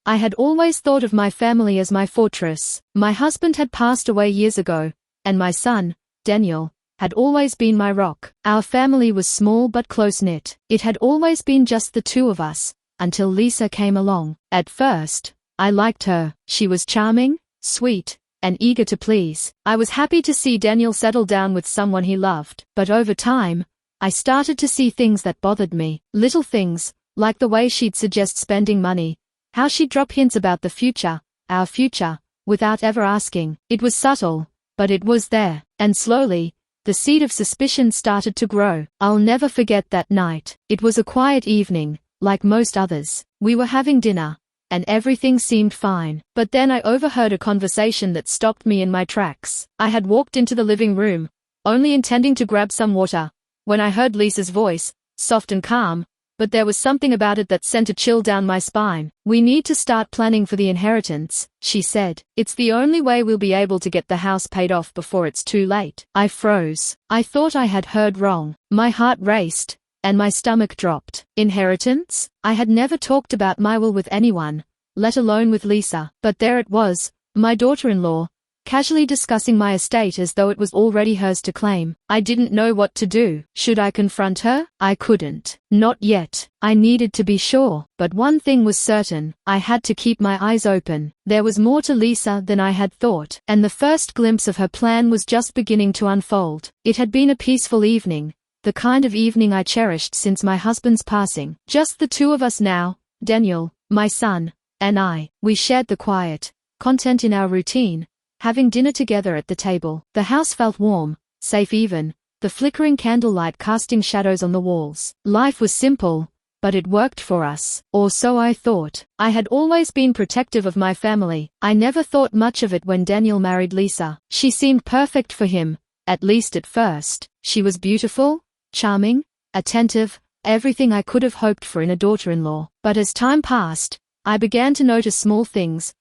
I had always thought of my family as my fortress. My husband had passed away years ago, and my son, Daniel, had always been my rock. Our family was small but close-knit. It had always been just the two of us, until Lisa came along. At first, I liked her. She was charming, sweet, and eager to please. I was happy to see Daniel settle down with someone he loved. But over time, I started to see things that bothered me. Little things, like the way she'd suggest spending money, how she'd drop hints about the future, our future, without ever asking. It was subtle, but it was there. And slowly, the seed of suspicion started to grow. I'll never forget that night. It was a quiet evening, like most others. We were having dinner, and everything seemed fine. But then I overheard a conversation that stopped me in my tracks. I had walked into the living room, only intending to grab some water, when I heard Lisa's voice, soft and calm, but there was something about it that sent a chill down my spine. "We need to start planning for the inheritance," she said. "It's the only way we'll be able to get the house paid off before it's too late." I froze. I thought I had heard wrong. My heart raced, and my stomach dropped. Inheritance? I had never talked about my will with anyone, let alone with Lisa. But there it was, my daughter-in-law, casually discussing my estate as though it was already hers to claim. I didn't know what to do. Should I confront her? I couldn't. Not yet. I needed to be sure. But one thing was certain, I had to keep my eyes open. There was more to Lisa than I had thought, and the first glimpse of her plan was just beginning to unfold. It had been a peaceful evening, the kind of evening I cherished since my husband's passing. Just the two of us now, Daniel, my son, and I. We shared the quiet, content in our routine, having dinner together at the table. The house felt warm, safe even, the flickering candlelight casting shadows on the walls. Life was simple, but it worked for us. Or so I thought. I had always been protective of my family. I never thought much of it when Daniel married Lisa. She seemed perfect for him, at least at first. She was beautiful, charming, attentive, everything I could have hoped for in a daughter-in-law. But as time passed, I began to notice small things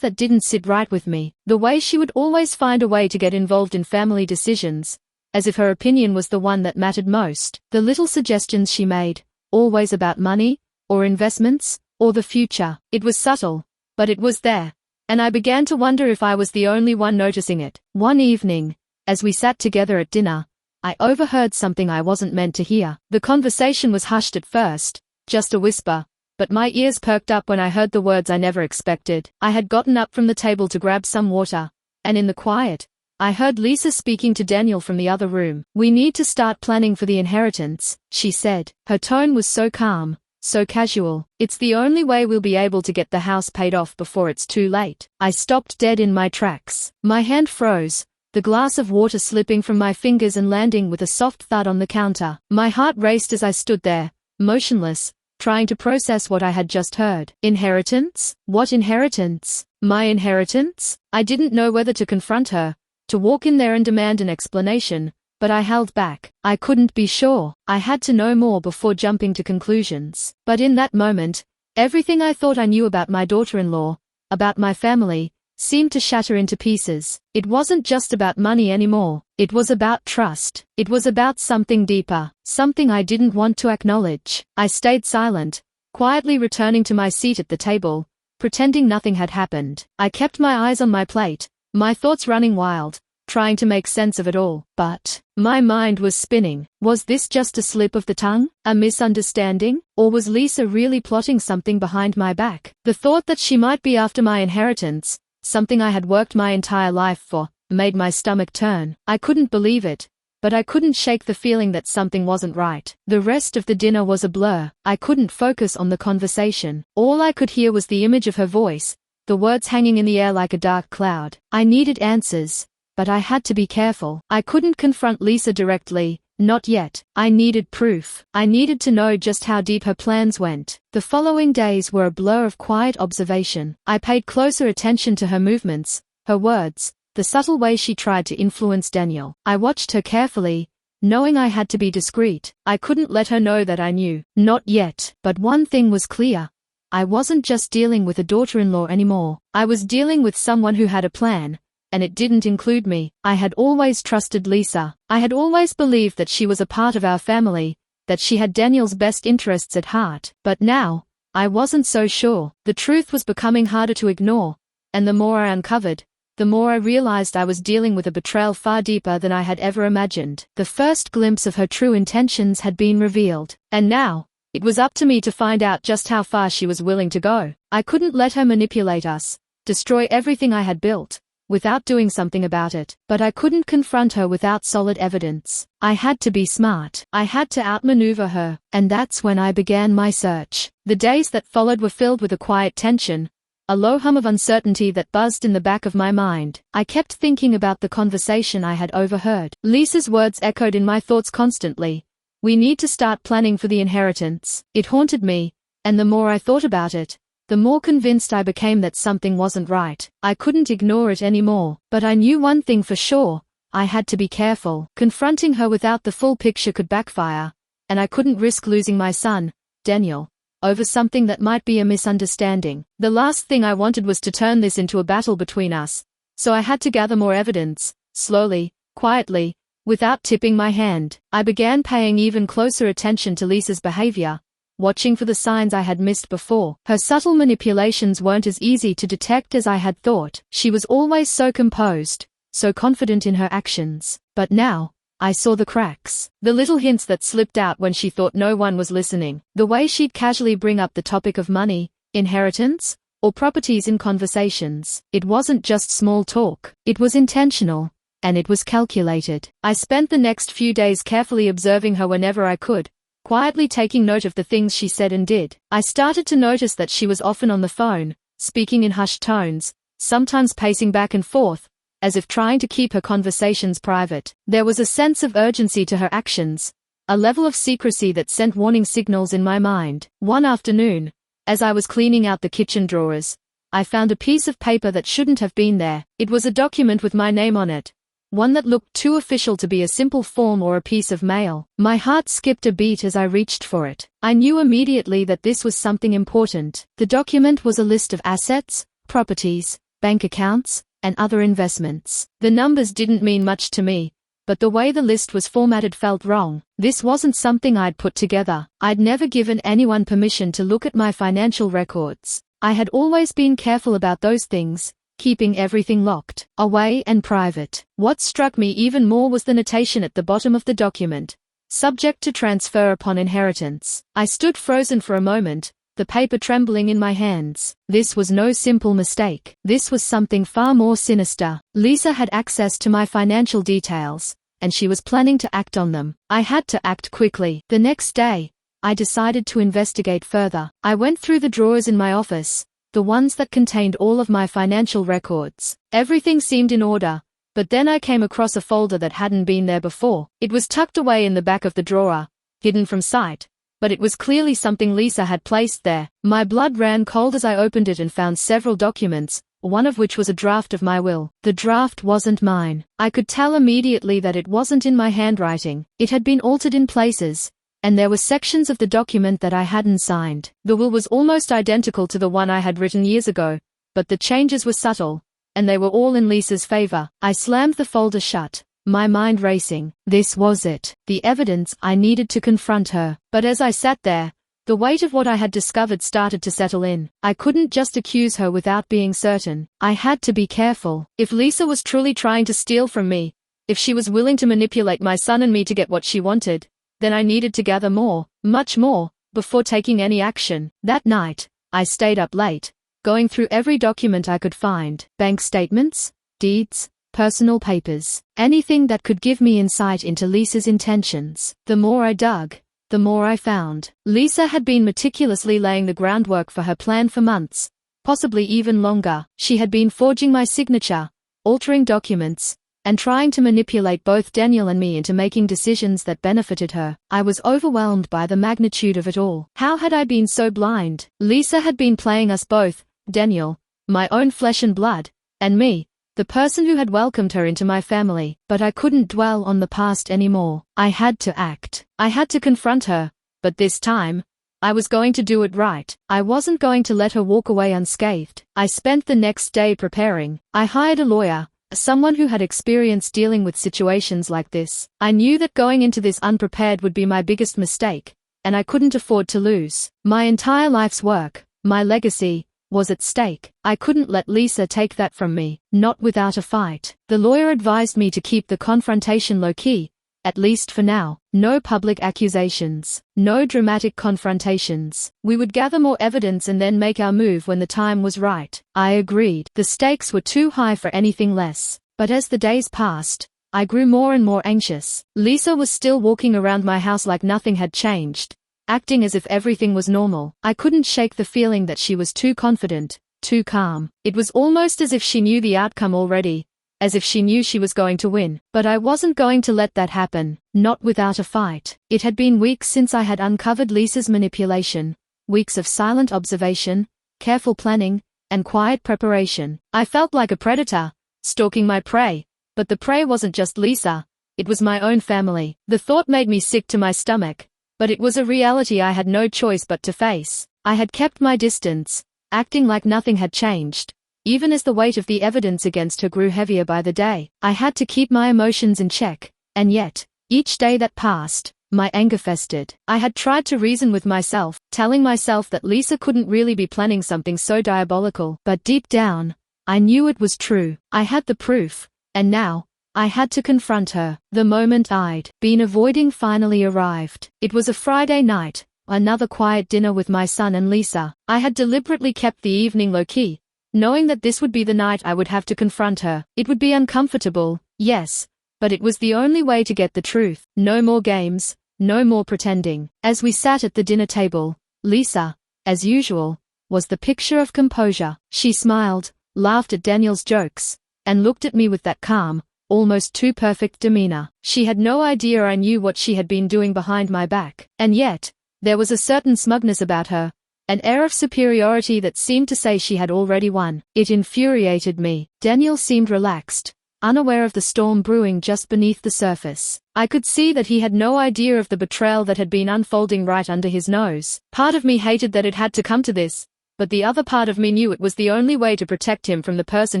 that didn't sit right with me. The way she would always find a way to get involved in family decisions, as if her opinion was the one that mattered most. The little suggestions she made, always about money, or investments, or the future. It was subtle, but it was there, and I began to wonder if I was the only one noticing it. One evening, as we sat together at dinner, I overheard something I wasn't meant to hear. The conversation was hushed at first, just a whisper, but my ears perked up when I heard the words I never expected. I had gotten up from the table to grab some water, and in the quiet, I heard Lisa speaking to Daniel from the other room. "We need to start planning for the inheritance," she said. Her tone was so calm, so casual. "It's the only way we'll be able to get the house paid off before it's too late." I stopped dead in my tracks. My hand froze, the glass of water slipping from my fingers and landing with a soft thud on the counter. My heart raced as I stood there, motionless, trying to process what I had just heard. Inheritance? What inheritance? My inheritance? I didn't know whether to confront her, to walk in there and demand an explanation, but I held back. I couldn't be sure. I had to know more before jumping to conclusions. But in that moment, everything I thought I knew about my daughter-in-law, about my family, seemed to shatter into pieces. It wasn't just about money anymore. It was about trust. It was about something deeper, something I didn't want to acknowledge. I stayed silent, quietly returning to my seat at the table, pretending nothing had happened. I kept my eyes on my plate, my thoughts running wild, trying to make sense of it all. But my mind was spinning. Was this just a slip of the tongue? A misunderstanding? Or was Lisa really plotting something behind my back? The thought that she might be after my inheritance, something I had worked my entire life for, made my stomach turn. I couldn't believe it, but I couldn't shake the feeling that something wasn't right. The rest of the dinner was a blur. I couldn't focus on the conversation. All I could hear was the image of her voice, the words hanging in the air like a dark cloud. I needed answers, but I had to be careful. I couldn't confront Lisa directly, not yet. I needed proof. I needed to know just how deep her plans went. The following days were a blur of quiet observation. I paid closer attention to her movements, her words, the subtle way she tried to influence Daniel. I watched her carefully, knowing I had to be discreet. I couldn't let her know that I knew. Not yet. But one thing was clear. I wasn't just dealing with a daughter-in-law anymore. I was dealing with someone who had a plan, and it didn't include me. I had always trusted Lisa. I had always believed that she was a part of our family, that she had Daniel's best interests at heart. But now, I wasn't so sure. The truth was becoming harder to ignore, and the more I uncovered, the more I realized I was dealing with a betrayal far deeper than I had ever imagined. The first glimpse of her true intentions had been revealed, and now, it was up to me to find out just how far she was willing to go. I couldn't let her manipulate us, destroy everything I had built, without doing something about it. But I couldn't confront her without solid evidence. I had to be smart. I had to outmaneuver her, and that's when I began my search. The days that followed were filled with a quiet tension, a low hum of uncertainty that buzzed in the back of my mind. I kept thinking about the conversation I had overheard. Lisa's words echoed in my thoughts constantly. "We need to start planning for the inheritance." It haunted me, and the more I thought about it, the more convinced I became that something wasn't right. I couldn't ignore it anymore. But I knew one thing for sure: I had to be careful. Confronting her without the full picture could backfire, and I couldn't risk losing my son, Daniel, over something that might be a misunderstanding. The last thing I wanted was to turn this into a battle between us, so I had to gather more evidence, slowly, quietly, without tipping my hand. I began paying even closer attention to Lisa's behavior, watching for the signs I had missed before. Her subtle manipulations weren't as easy to detect as I had thought. She was always so composed, so confident in her actions. But now, I saw the cracks. The little hints that slipped out when she thought no one was listening. The way she'd casually bring up the topic of money, inheritance, or properties in conversations. It wasn't just small talk. It was intentional, and it was calculated. I spent the next few days carefully observing her whenever I could, quietly taking note of the things she said and did. I started to notice that she was often on the phone, speaking in hushed tones, sometimes pacing back and forth, as if trying to keep her conversations private. There was a sense of urgency to her actions, a level of secrecy that sent warning signals in my mind. One afternoon, as I was cleaning out the kitchen drawers, I found a piece of paper that shouldn't have been there. It was a document with my name on it, one that looked too official to be a simple form or a piece of mail. My heart skipped a beat as I reached for it. I knew immediately that this was something important. The document was a list of assets, properties, bank accounts, and other investments. The numbers didn't mean much to me, but the way the list was formatted felt wrong. This wasn't something I'd put together. I'd never given anyone permission to look at my financial records. I had always been careful about those things, keeping everything locked away and private. What struck me even more was the notation at the bottom of the document: subject to transfer upon inheritance. I stood frozen for a moment, the paper trembling in my hands. This was no simple mistake. This was something far more sinister. Lisa had access to my financial details, and she was planning to act on them. I had to act quickly. The next day, I decided to investigate further. I went through the drawers in my office, the ones that contained all of my financial records. Everything seemed in order, but then I came across a folder that hadn't been there before. It was tucked away in the back of the drawer, hidden from sight, but it was clearly something Lisa had placed there. My blood ran cold as I opened it and found several documents, one of which was a draft of my will. The draft wasn't mine. I could tell immediately that it wasn't in my handwriting. It had been altered in places, and there were sections of the document that I hadn't signed. The will was almost identical to the one I had written years ago, but the changes were subtle, and they were all in Lisa's favor. I slammed the folder shut, my mind racing. This was it, the evidence I needed to confront her. But as I sat there, the weight of what I had discovered started to settle in. I couldn't just accuse her without being certain. I had to be careful. If Lisa was truly trying to steal from me, if she was willing to manipulate my son and me to get what she wanted, then I needed to gather more, much more, before taking any action. That night, I stayed up late, going through every document I could find: bank statements, deeds, personal papers, anything that could give me insight into Lisa's intentions. The more I dug, the more I found. Lisa had been meticulously laying the groundwork for her plan for months, possibly even longer. She had been forging my signature, altering documents, and trying to manipulate both Daniel and me into making decisions that benefited her. I was overwhelmed by the magnitude of it all. How had I been so blind? Lisa had been playing us both, Daniel, my own flesh and blood, and me, the person who had welcomed her into my family. But I couldn't dwell on the past anymore. I had to act. I had to confront her, but this time, I was going to do it right. I wasn't going to let her walk away unscathed. I spent the next day preparing. I hired a lawyer, someone who had experience dealing with situations like this. I knew that going into this unprepared would be my biggest mistake, and I couldn't afford to lose. My entire life's work, my legacy, was at stake. I couldn't let Lisa take that from me, not without a fight. The lawyer advised me to keep the confrontation low-key, at least for now. No public accusations. No dramatic confrontations. We would gather more evidence and then make our move when the time was right. I agreed. The stakes were too high for anything less. But as the days passed, I grew more and more anxious. Lisa was still walking around my house like nothing had changed, acting as if everything was normal. I couldn't shake the feeling that she was too confident, too calm. It was almost as if she knew the outcome already, as if she knew she was going to win. But I wasn't going to let that happen, not without a fight. It had been weeks since I had uncovered Lisa's manipulation, weeks of silent observation, careful planning, and quiet preparation. I felt like a predator, stalking my prey, but the prey wasn't just Lisa, it was my own family. The thought made me sick to my stomach, but it was a reality I had no choice but to face. I had kept my distance, acting like nothing had changed. Even as the weight of the evidence against her grew heavier by the day, I had to keep my emotions in check, and yet, each day that passed, my anger festered. I had tried to reason with myself, telling myself that Lisa couldn't really be planning something so diabolical, but deep down, I knew it was true. I had the proof, and now, I had to confront her. The moment I'd been avoiding finally arrived. It was a Friday night, another quiet dinner with my son and Lisa. I had deliberately kept the evening low-key, knowing that this would be the night I would have to confront her. It would be uncomfortable, yes, but it was the only way to get the truth. No more games, no more pretending. As we sat at the dinner table, Lisa, as usual, was the picture of composure. She smiled, laughed at Daniel's jokes, and looked at me with that calm, almost too perfect demeanor. She had no idea I knew what she had been doing behind my back. And yet, there was a certain smugness about her, an air of superiority that seemed to say she had already won. It infuriated me. Daniel seemed relaxed, unaware of the storm brewing just beneath the surface. I could see that he had no idea of the betrayal that had been unfolding right under his nose. Part of me hated that it had to come to this, but the other part of me knew it was the only way to protect him from the person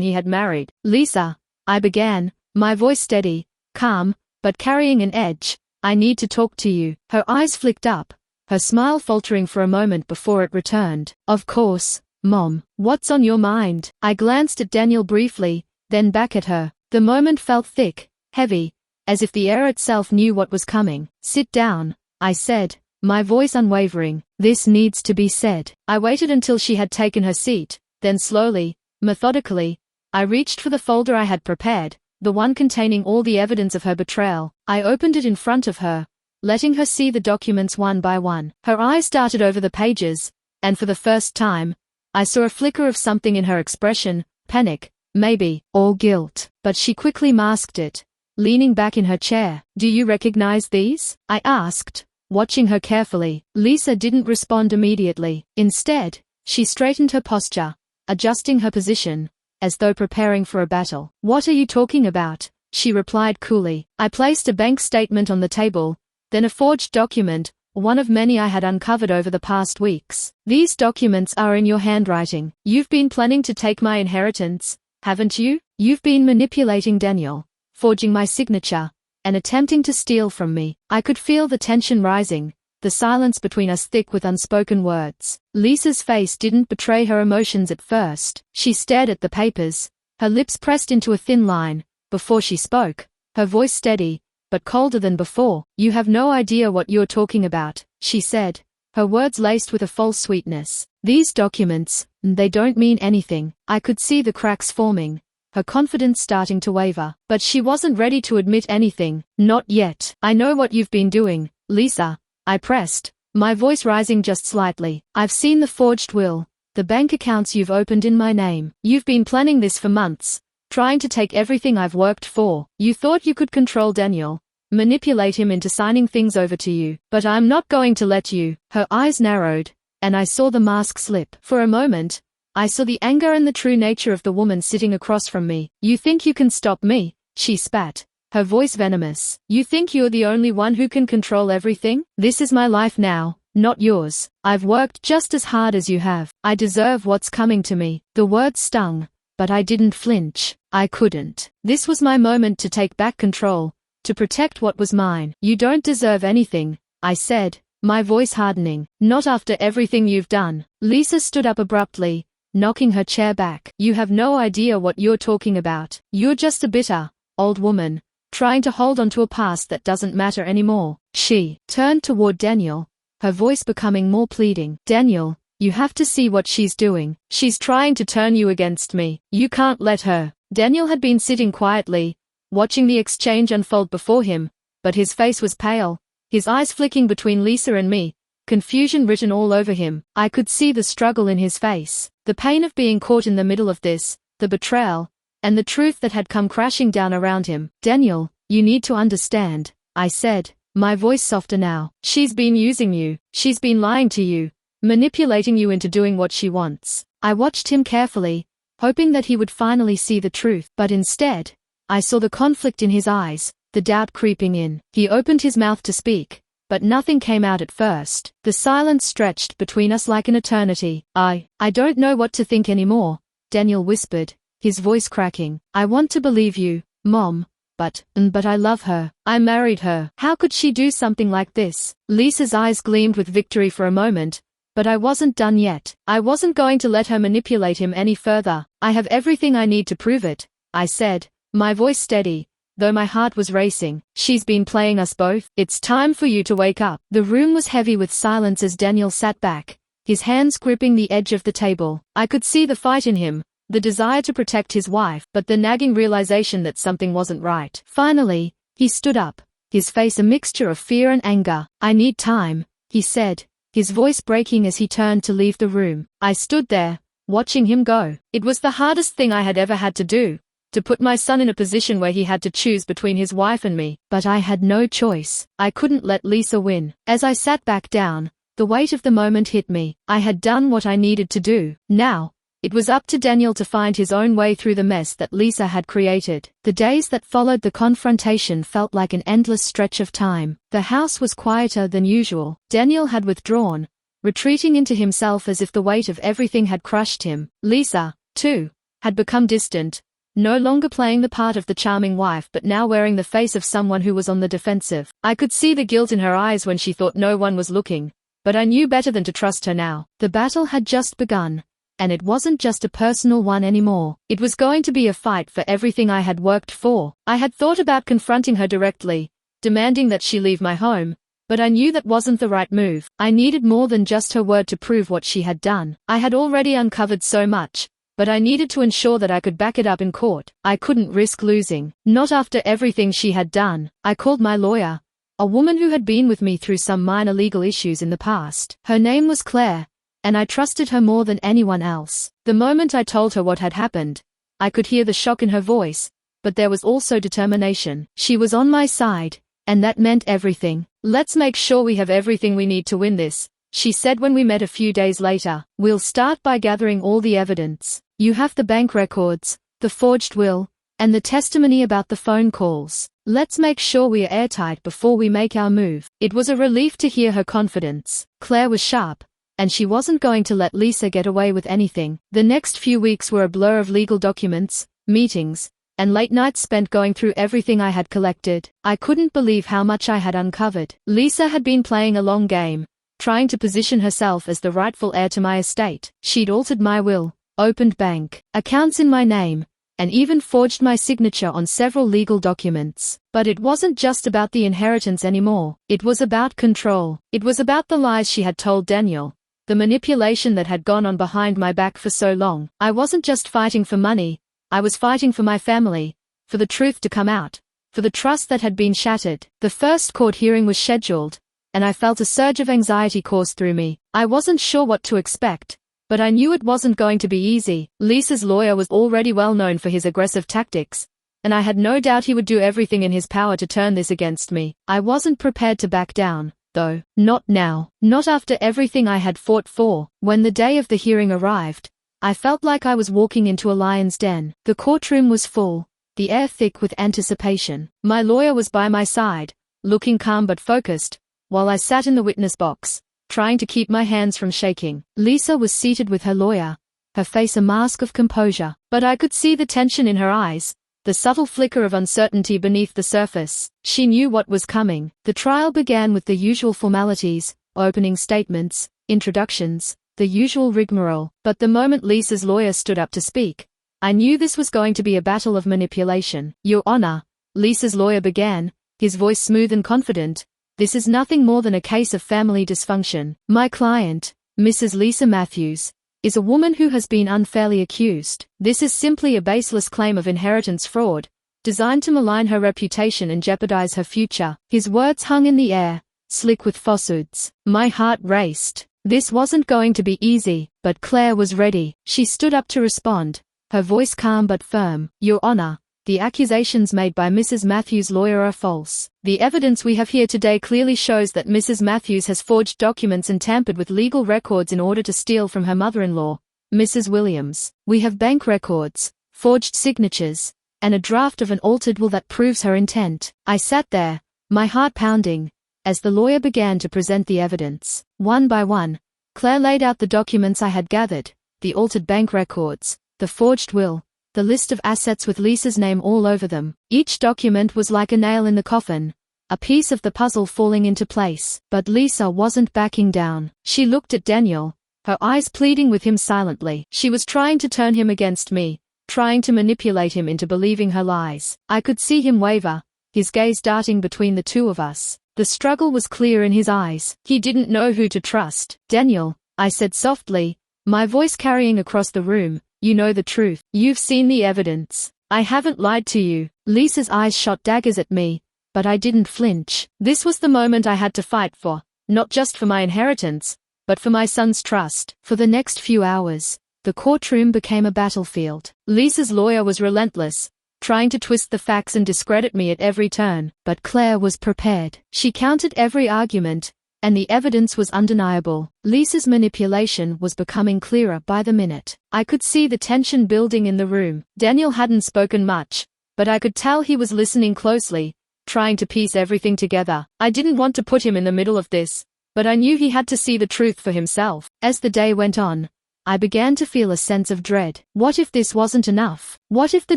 he had married. Lisa, I began, my voice steady, calm, but carrying an edge, I need to talk to you. Her eyes flicked up, her smile faltering for a moment before it returned. Of course, Mom. What's on your mind? I glanced at Daniel briefly, then back at her. The moment felt thick, heavy, as if the air itself knew what was coming. Sit down, I said, my voice unwavering. This needs to be said. I waited until she had taken her seat, then slowly, methodically, I reached for the folder I had prepared, the one containing all the evidence of her betrayal. I opened it in front of her, letting her see the documents one by one. Her eyes darted over the pages, and for the first time, I saw a flicker of something in her expression, panic, maybe, or guilt. But she quickly masked it, leaning back in her chair. Do you recognize these? I asked, watching her carefully. Lisa didn't respond immediately. Instead, she straightened her posture, adjusting her position, as though preparing for a battle. What are you talking about? She replied coolly. I placed a bank statement on the table, then a forged document, one of many I had uncovered over the past weeks. These documents are in your handwriting. You've been planning to take my inheritance, haven't you? You've been manipulating Daniel, forging my signature, and attempting to steal from me. I could feel the tension rising, the silence between us thick with unspoken words. Lisa's face didn't betray her emotions at first. She stared at the papers, her lips pressed into a thin line, before she spoke, her voice steady, but colder than before. You have no idea what you're talking about, she said, her words laced with a false sweetness. These documents, they don't mean anything. I could see the cracks forming, her confidence starting to waver. But she wasn't ready to admit anything. Not yet. I know what you've been doing, Lisa, I pressed, my voice rising just slightly. I've seen the forged will, the bank accounts you've opened in my name. You've been planning this for months, trying to take everything I've worked for. You thought you could control Daniel, manipulate him into signing things over to you. But I'm not going to let you. Her eyes narrowed, and I saw the mask slip. For a moment, I saw the anger and the true nature of the woman sitting across from me. You think you can stop me? She spat, her voice venomous. You think you're the only one who can control everything? This is my life now, not yours. I've worked just as hard as you have. I deserve what's coming to me. The words stung, but I didn't flinch. I couldn't. This was my moment to take back control, to protect what was mine. You don't deserve anything, I said, my voice hardening. Not after everything you've done. Lisa stood up abruptly, knocking her chair back. You have no idea what you're talking about. You're just a bitter, old woman, trying to hold on to a past that doesn't matter anymore. She turned toward Daniel, her voice becoming more pleading. Daniel, you have to see what she's doing. She's trying to turn you against me. You can't let her. Daniel had been sitting quietly, watching the exchange unfold before him, but his face was pale, his eyes flicking between Lisa and me, confusion written all over him. I could see the struggle in his face, the pain of being caught in the middle of this, the betrayal, and the truth that had come crashing down around him. Daniel, you need to understand, I said, my voice softer now. She's been using you. She's been lying to you, manipulating you into doing what she wants. I watched him carefully, hoping that he would finally see the truth, but instead, I saw the conflict in his eyes, the doubt creeping in. He opened his mouth to speak, but nothing came out at first. The silence stretched between us like an eternity. I don't know what to think anymore, Daniel whispered, his voice cracking. I want to believe you, Mom, but I love her. I married her. How could she do something like this? Lisa's eyes gleamed with victory for a moment, but I wasn't done yet. I wasn't going to let her manipulate him any further. I have everything I need to prove it, I said, my voice steady, though my heart was racing. She's been playing us both. It's time for you to wake up. The room was heavy with silence as Daniel sat back, his hands gripping the edge of the table. I could see the fight in him, the desire to protect his wife, but the nagging realization that something wasn't right. Finally, he stood up, his face a mixture of fear and anger. I need time, he said, his voice breaking as he turned to leave the room. I stood there, watching him go. It was the hardest thing I had ever had to do, to put my son in a position where he had to choose between his wife and me. But I had no choice. I couldn't let Lisa win. As I sat back down, the weight of the moment hit me. I had done what I needed to do. Now, it was up to Daniel to find his own way through the mess that Lisa had created. The days that followed the confrontation felt like an endless stretch of time. The house was quieter than usual. Daniel had withdrawn, retreating into himself as if the weight of everything had crushed him. Lisa, too, had become distant, no longer playing the part of the charming wife but now wearing the face of someone who was on the defensive. I could see the guilt in her eyes when she thought no one was looking, but I knew better than to trust her now. The battle had just begun. And it wasn't just a personal one anymore. It was going to be a fight for everything I had worked for. I had thought about confronting her directly, demanding that she leave my home, but I knew that wasn't the right move. I needed more than just her word to prove what she had done. I had already uncovered so much, but I needed to ensure that I could back it up in court. I couldn't risk losing. Not after everything she had done. I called my lawyer, a woman who had been with me through some minor legal issues in the past. Her name was Claire, and I trusted her more than anyone else. The moment I told her what had happened, I could hear the shock in her voice, but there was also determination. She was on my side, and that meant everything. Let's make sure we have everything we need to win this, she said when we met a few days later. We'll start by gathering all the evidence. You have the bank records, the forged will, and the testimony about the phone calls. Let's make sure we are airtight before we make our move. It was a relief to hear her confidence. Claire was sharp, and she wasn't going to let Lisa get away with anything. The next few weeks were a blur of legal documents, meetings, and late nights spent going through everything I had collected. I couldn't believe how much I had uncovered. Lisa had been playing a long game, trying to position herself as the rightful heir to my estate. She'd altered my will, opened bank accounts in my name, and even forged my signature on several legal documents. But it wasn't just about the inheritance anymore. It was about control. It was about the lies she had told Daniel, the manipulation that had gone on behind my back for so long. I wasn't just fighting for money, I was fighting for my family, for the truth to come out, for the trust that had been shattered. The first court hearing was scheduled, and I felt a surge of anxiety course through me. I wasn't sure what to expect, but I knew it wasn't going to be easy. Lisa's lawyer was already well known for his aggressive tactics, and I had no doubt he would do everything in his power to turn this against me. I wasn't prepared to back down, though. Not now. Not after everything I had fought for. When the day of the hearing arrived, I felt like I was walking into a lion's den. The courtroom was full, the air thick with anticipation. My lawyer was by my side, looking calm but focused, while I sat in the witness box, trying to keep my hands from shaking. Lisa was seated with her lawyer, her face a mask of composure, but I could see the tension in her eyes, the subtle flicker of uncertainty beneath the surface. She knew what was coming. The trial began with the usual formalities, opening statements, introductions, the usual rigmarole. But the moment Lisa's lawyer stood up to speak, I knew this was going to be a battle of manipulation. Your Honor, Lisa's lawyer began, his voice smooth and confident, this is nothing more than a case of family dysfunction. My client, Mrs. Lisa Matthews, is a woman who has been unfairly accused. This is simply a baseless claim of inheritance fraud, designed to malign her reputation and jeopardize her future. His words hung in the air, slick with falsehoods. My heart raced. This wasn't going to be easy, but Claire was ready. She stood up to respond, her voice calm but firm. Your Honor, the accusations made by Mrs. Matthews' lawyer are false. The evidence we have here today clearly shows that Mrs. Matthews has forged documents and tampered with legal records in order to steal from her mother-in-law, Mrs. Williams. We have bank records, forged signatures, and a draft of an altered will that proves her intent. I sat there, my heart pounding, as the lawyer began to present the evidence. One by one, Claire laid out the documents I had gathered, the altered bank records, the forged will, the list of assets with Lisa's name all over them. Each document was like a nail in the coffin, a piece of the puzzle falling into place. But Lisa wasn't backing down. She looked at Daniel, her eyes pleading with him silently. She was trying to turn him against me, trying to manipulate him into believing her lies. I could see him waver, his gaze darting between the two of us. The struggle was clear in his eyes. He didn't know who to trust. Daniel, I said softly, my voice carrying across the room, you know the truth. You've seen the evidence. I haven't lied to you. Lisa's eyes shot daggers at me, but I didn't flinch. This was the moment I had to fight for, not just for my inheritance, but for my son's trust. For the next few hours, the courtroom became a battlefield. Lisa's lawyer was relentless, trying to twist the facts and discredit me at every turn, but Claire was prepared. She countered every argument, and the evidence was undeniable. Lisa's manipulation was becoming clearer by the minute. I could see the tension building in the room. Daniel hadn't spoken much, but I could tell he was listening closely, trying to piece everything together. I didn't want to put him in the middle of this, but I knew he had to see the truth for himself. As the day went on, I began to feel a sense of dread. What if this wasn't enough? What if the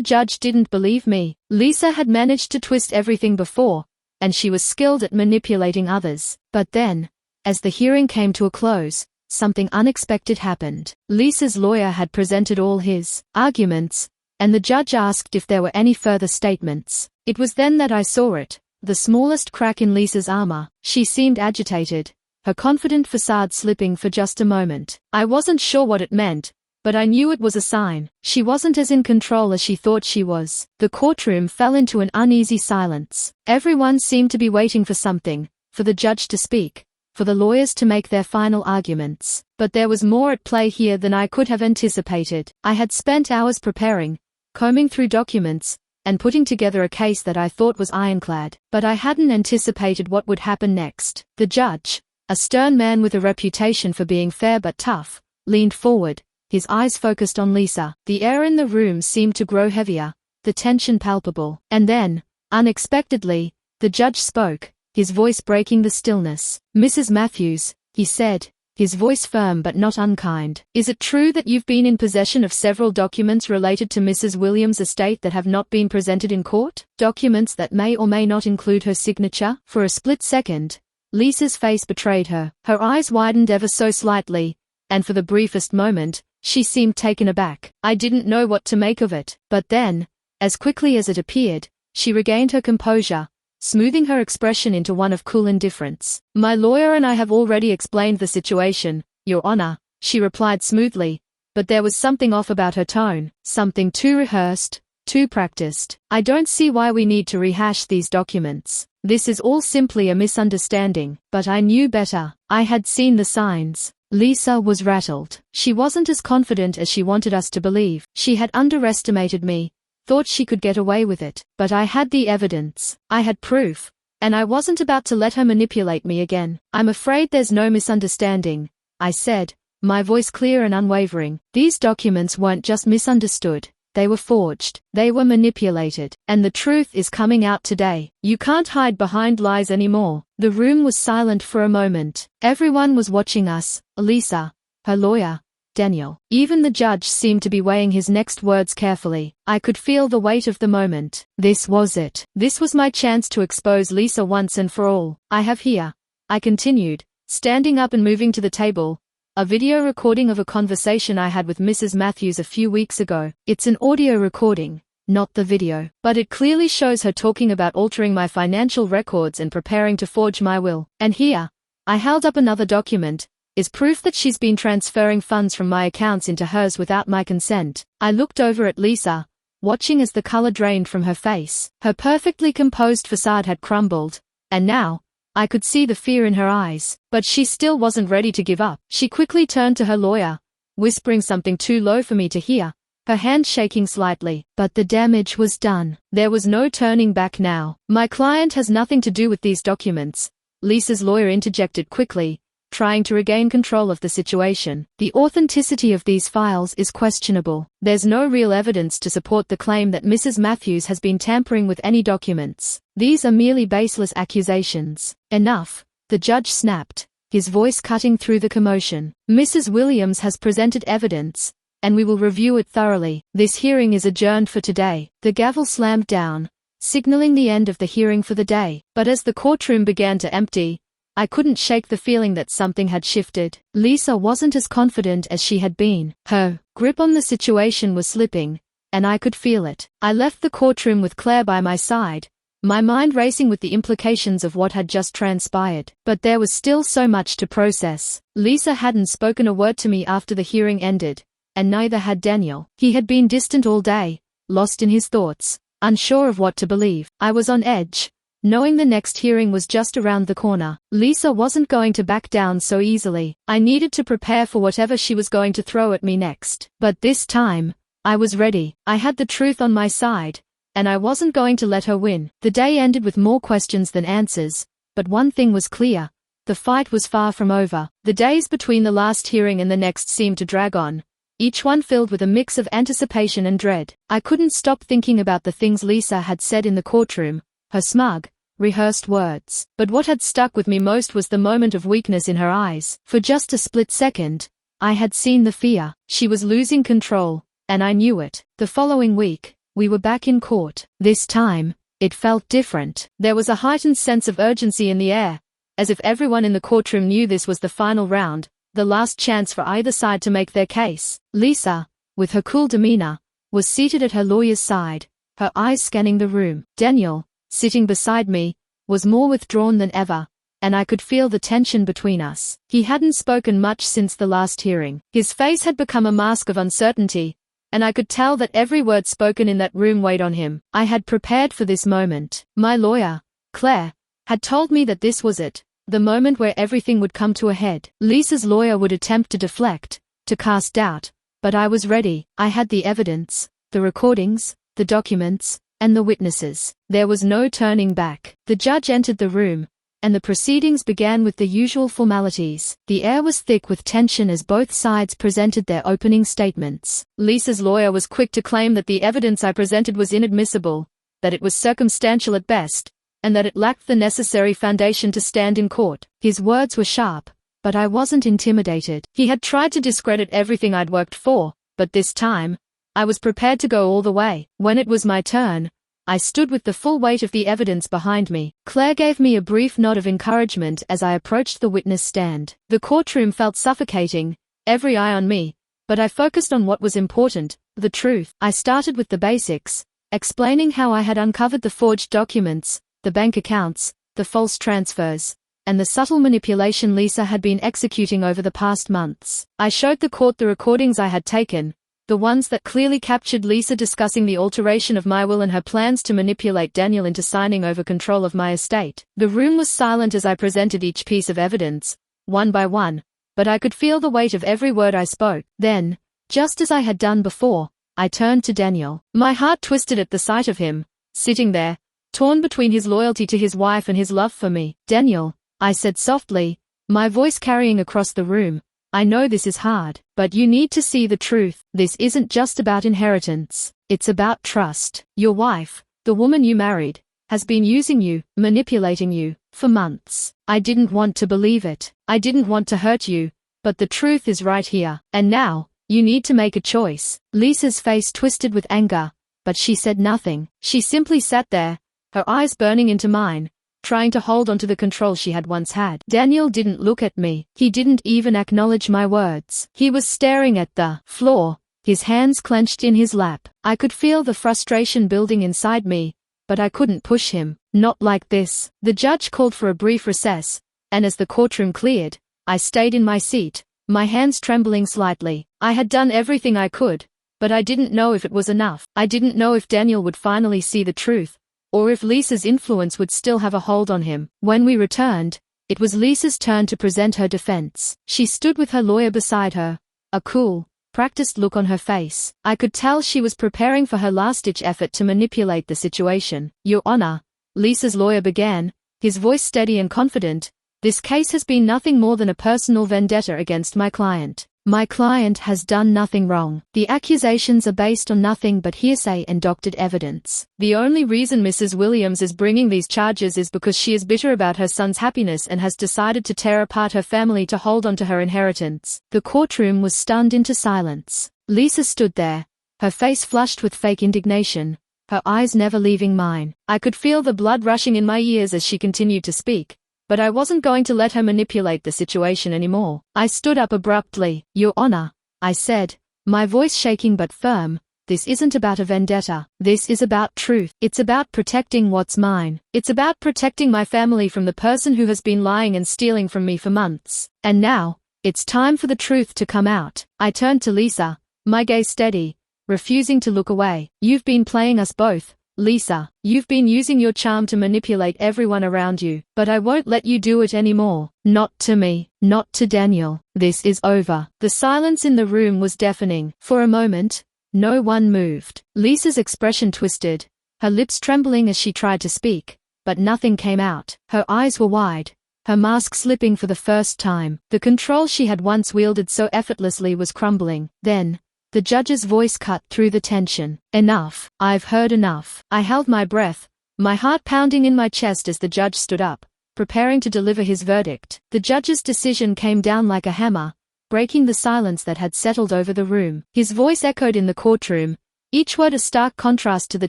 judge didn't believe me? Lisa had managed to twist everything before, and she was skilled at manipulating others. But then, as the hearing came to a close, something unexpected happened. Lisa's lawyer had presented all his arguments, and the judge asked if there were any further statements. It was then that I saw it, the smallest crack in Lisa's armor. She seemed agitated, her confident facade slipping for just a moment. I wasn't sure what it meant, but I knew it was a sign. She wasn't as in control as she thought she was. The courtroom fell into an uneasy silence. Everyone seemed to be waiting for something, for the judge to speak, for the lawyers to make their final arguments. But there was more at play here than I could have anticipated. I had spent hours preparing, combing through documents, and putting together a case that I thought was ironclad. But I hadn't anticipated what would happen next. The judge, a stern man with a reputation for being fair but tough, leaned forward, his eyes focused on Lisa. The air in the room seemed to grow heavier, the tension palpable. And then, unexpectedly, the judge spoke, his voice breaking the stillness. Mrs. Matthews, he said, his voice firm but not unkind. Is it true that you've been in possession of several documents related to Mrs. Williams' estate that have not been presented in court? Documents that may or may not include her signature? For a split second, Lisa's face betrayed her. Her eyes widened ever so slightly, and for the briefest moment, she seemed taken aback. I didn't know what to make of it. But then, as quickly as it appeared, she regained her composure, smoothing her expression into one of cool indifference. My lawyer and I have already explained the situation, Your Honor, she replied smoothly, but there was something off about her tone, something too rehearsed, too practiced. I don't see why we need to rehash these documents. This is all simply a misunderstanding. But I knew better. I had seen the signs. Lisa was rattled. She wasn't as confident as she wanted us to believe. She had underestimated me, thought she could get away with it. But I had the evidence. I had proof. And I wasn't about to let her manipulate me again. I'm afraid there's no misunderstanding, I said, my voice clear and unwavering. These documents weren't just misunderstood. They were forged. They were manipulated. And the truth is coming out today. You can't hide behind lies anymore. The room was silent for a moment. Everyone was watching us, Lisa, her lawyer, Daniel. Even the judge seemed to be weighing his next words carefully. I could feel the weight of the moment. This was it. This was my chance to expose Lisa once and for all. I have here, I continued, standing up and moving to the table. A video recording of a conversation I had with Mrs. Matthews a few weeks ago. It's an audio recording, not the video, but it clearly shows her talking about altering my financial records and preparing to forge my will. And here, I held up another document, is proof that she's been transferring funds from my accounts into hers without my consent. I looked over at Lisa, watching as the color drained from her face. Her perfectly composed facade had crumbled, and now, I could see the fear in her eyes, but she still wasn't ready to give up. She quickly turned to her lawyer, whispering something too low for me to hear, her hand shaking slightly. But the damage was done. There was no turning back now. My client has nothing to do with these documents, Lisa's lawyer interjected quickly, trying to regain control of the situation. The authenticity of these files is questionable. There's no real evidence to support the claim that Mrs. Matthews has been tampering with any documents. These are merely baseless accusations. Enough, the judge snapped, his voice cutting through the commotion. Mrs. Williams has presented evidence, and we will review it thoroughly. This hearing is adjourned for today. The gavel slammed down, signaling the end of the hearing for the day. But as the courtroom began to empty, I couldn't shake the feeling that something had shifted. Lisa wasn't as confident as she had been. Her grip on the situation was slipping, and I could feel it. I left the courtroom with Claire by my side, my mind racing with the implications of what had just transpired. But there was still so much to process. Lisa hadn't spoken a word to me after the hearing ended, and neither had Daniel. He had been distant all day, lost in his thoughts, unsure of what to believe. I was on edge, knowing the next hearing was just around the corner. Lisa wasn't going to back down so easily. I needed to prepare for whatever she was going to throw at me next. But this time, I was ready. I had the truth on my side, and I wasn't going to let her win. The day ended with more questions than answers, but one thing was clear. The fight was far from over. The days between the last hearing and the next seemed to drag on, each one filled with a mix of anticipation and dread. I couldn't stop thinking about the things Lisa had said in the courtroom, her smug, rehearsed words. But what had stuck with me most was the moment of weakness in her eyes. For just a split second, I had seen the fear. She was losing control, and I knew it. The following week, we were back in court. This time, it felt different. There was a heightened sense of urgency in the air, as if everyone in the courtroom knew this was the final round, the last chance for either side to make their case. Lisa, with her cool demeanor, was seated at her lawyer's side, her eyes scanning the room. Daniel, sitting beside me, was more withdrawn than ever, and I could feel the tension between us. He hadn't spoken much since the last hearing. His face had become a mask of uncertainty, and I could tell that every word spoken in that room weighed on him. I had prepared for this moment. My lawyer, Claire, had told me that this was it, the moment where everything would come to a head. Lisa's lawyer would attempt to deflect, to cast doubt, but I was ready. I had the evidence, the recordings, the documents, and the witnesses. There was no turning back. The judge entered the room, and the proceedings began with the usual formalities. The air was thick with tension as both sides presented their opening statements. Lisa's lawyer was quick to claim that the evidence I presented was inadmissible, that it was circumstantial at best, and that it lacked the necessary foundation to stand in court. His words were sharp, but I wasn't intimidated. He had tried to discredit everything I'd worked for, but this time, I was prepared to go all the way. When it was my turn, I stood with the full weight of the evidence behind me. Claire gave me a brief nod of encouragement as I approached the witness stand. The courtroom felt suffocating, every eye on me, but I focused on what was important, the truth. I started with the basics, explaining how I had uncovered the forged documents, the bank accounts, the false transfers, and the subtle manipulation Lisa had been executing over the past months. I showed the court the recordings I had taken, the ones that clearly captured Lisa discussing the alteration of my will and her plans to manipulate Daniel into signing over control of my estate. The room was silent as I presented each piece of evidence, one by one, but I could feel the weight of every word I spoke. Then, just as I had done before, I turned to Daniel. My heart twisted at the sight of him, sitting there, torn between his loyalty to his wife and his love for me. Daniel, I said softly, my voice carrying across the room, I know this is hard, but you need to see the truth. This isn't just about inheritance. It's about trust. Your wife, the woman you married, has been using you, manipulating you, for months. I didn't want to believe it. I didn't want to hurt you, but the truth is right here. And now, you need to make a choice. Lisa's face twisted with anger, but she said nothing. She simply sat there, her eyes burning into mine, trying to hold onto the control she had once had. Daniel didn't look at me. He didn't even acknowledge my words. He was staring at the floor, his hands clenched in his lap. I could feel the frustration building inside me, but I couldn't push him. Not like this. The judge called for a brief recess, and as the courtroom cleared, I stayed in my seat, my hands trembling slightly. I had done everything I could, but I didn't know if it was enough. I didn't know if Daniel would finally see the truth, or if Lisa's influence would still have a hold on him. When we returned, it was Lisa's turn to present her defense. She stood with her lawyer beside her, a cool, practiced look on her face. I could tell she was preparing for her last-ditch effort to manipulate the situation. Your Honor, Lisa's lawyer began, his voice steady and confident, this case has been nothing more than a personal vendetta against my client. My client has done nothing wrong. The accusations are based on nothing but hearsay and doctored evidence. The only reason Mrs. Williams is bringing these charges is because she is bitter about her son's happiness and has decided to tear apart her family to hold on to her inheritance. The courtroom was stunned into silence. Lisa stood there, her face flushed with fake indignation, her eyes never leaving mine. I could feel the blood rushing in my ears as she continued to speak, but I wasn't going to let her manipulate the situation anymore. I stood up abruptly. Your Honor, I said, my voice shaking but firm, this isn't about a vendetta. This is about truth. It's about protecting what's mine. It's about protecting my family from the person who has been lying and stealing from me for months. And now, it's time for the truth to come out. I turned to Lisa, my gaze steady, refusing to look away. You've been playing us both, Lisa. You've been using your charm to manipulate everyone around you, but I won't let you do it anymore. Not to me, not to Daniel. This is over. The silence in the room was deafening. For a moment, no one moved. Lisa's expression twisted, her lips trembling as she tried to speak, but nothing came out. Her eyes were wide, her mask slipping for the first time. The control she had once wielded so effortlessly was crumbling. Then, the judge's voice cut through the tension. Enough. I've heard enough. I held my breath, my heart pounding in my chest as the judge stood up, preparing to deliver his verdict. The judge's decision came down like a hammer, breaking the silence that had settled over the room. His voice echoed in the courtroom, each word a stark contrast to the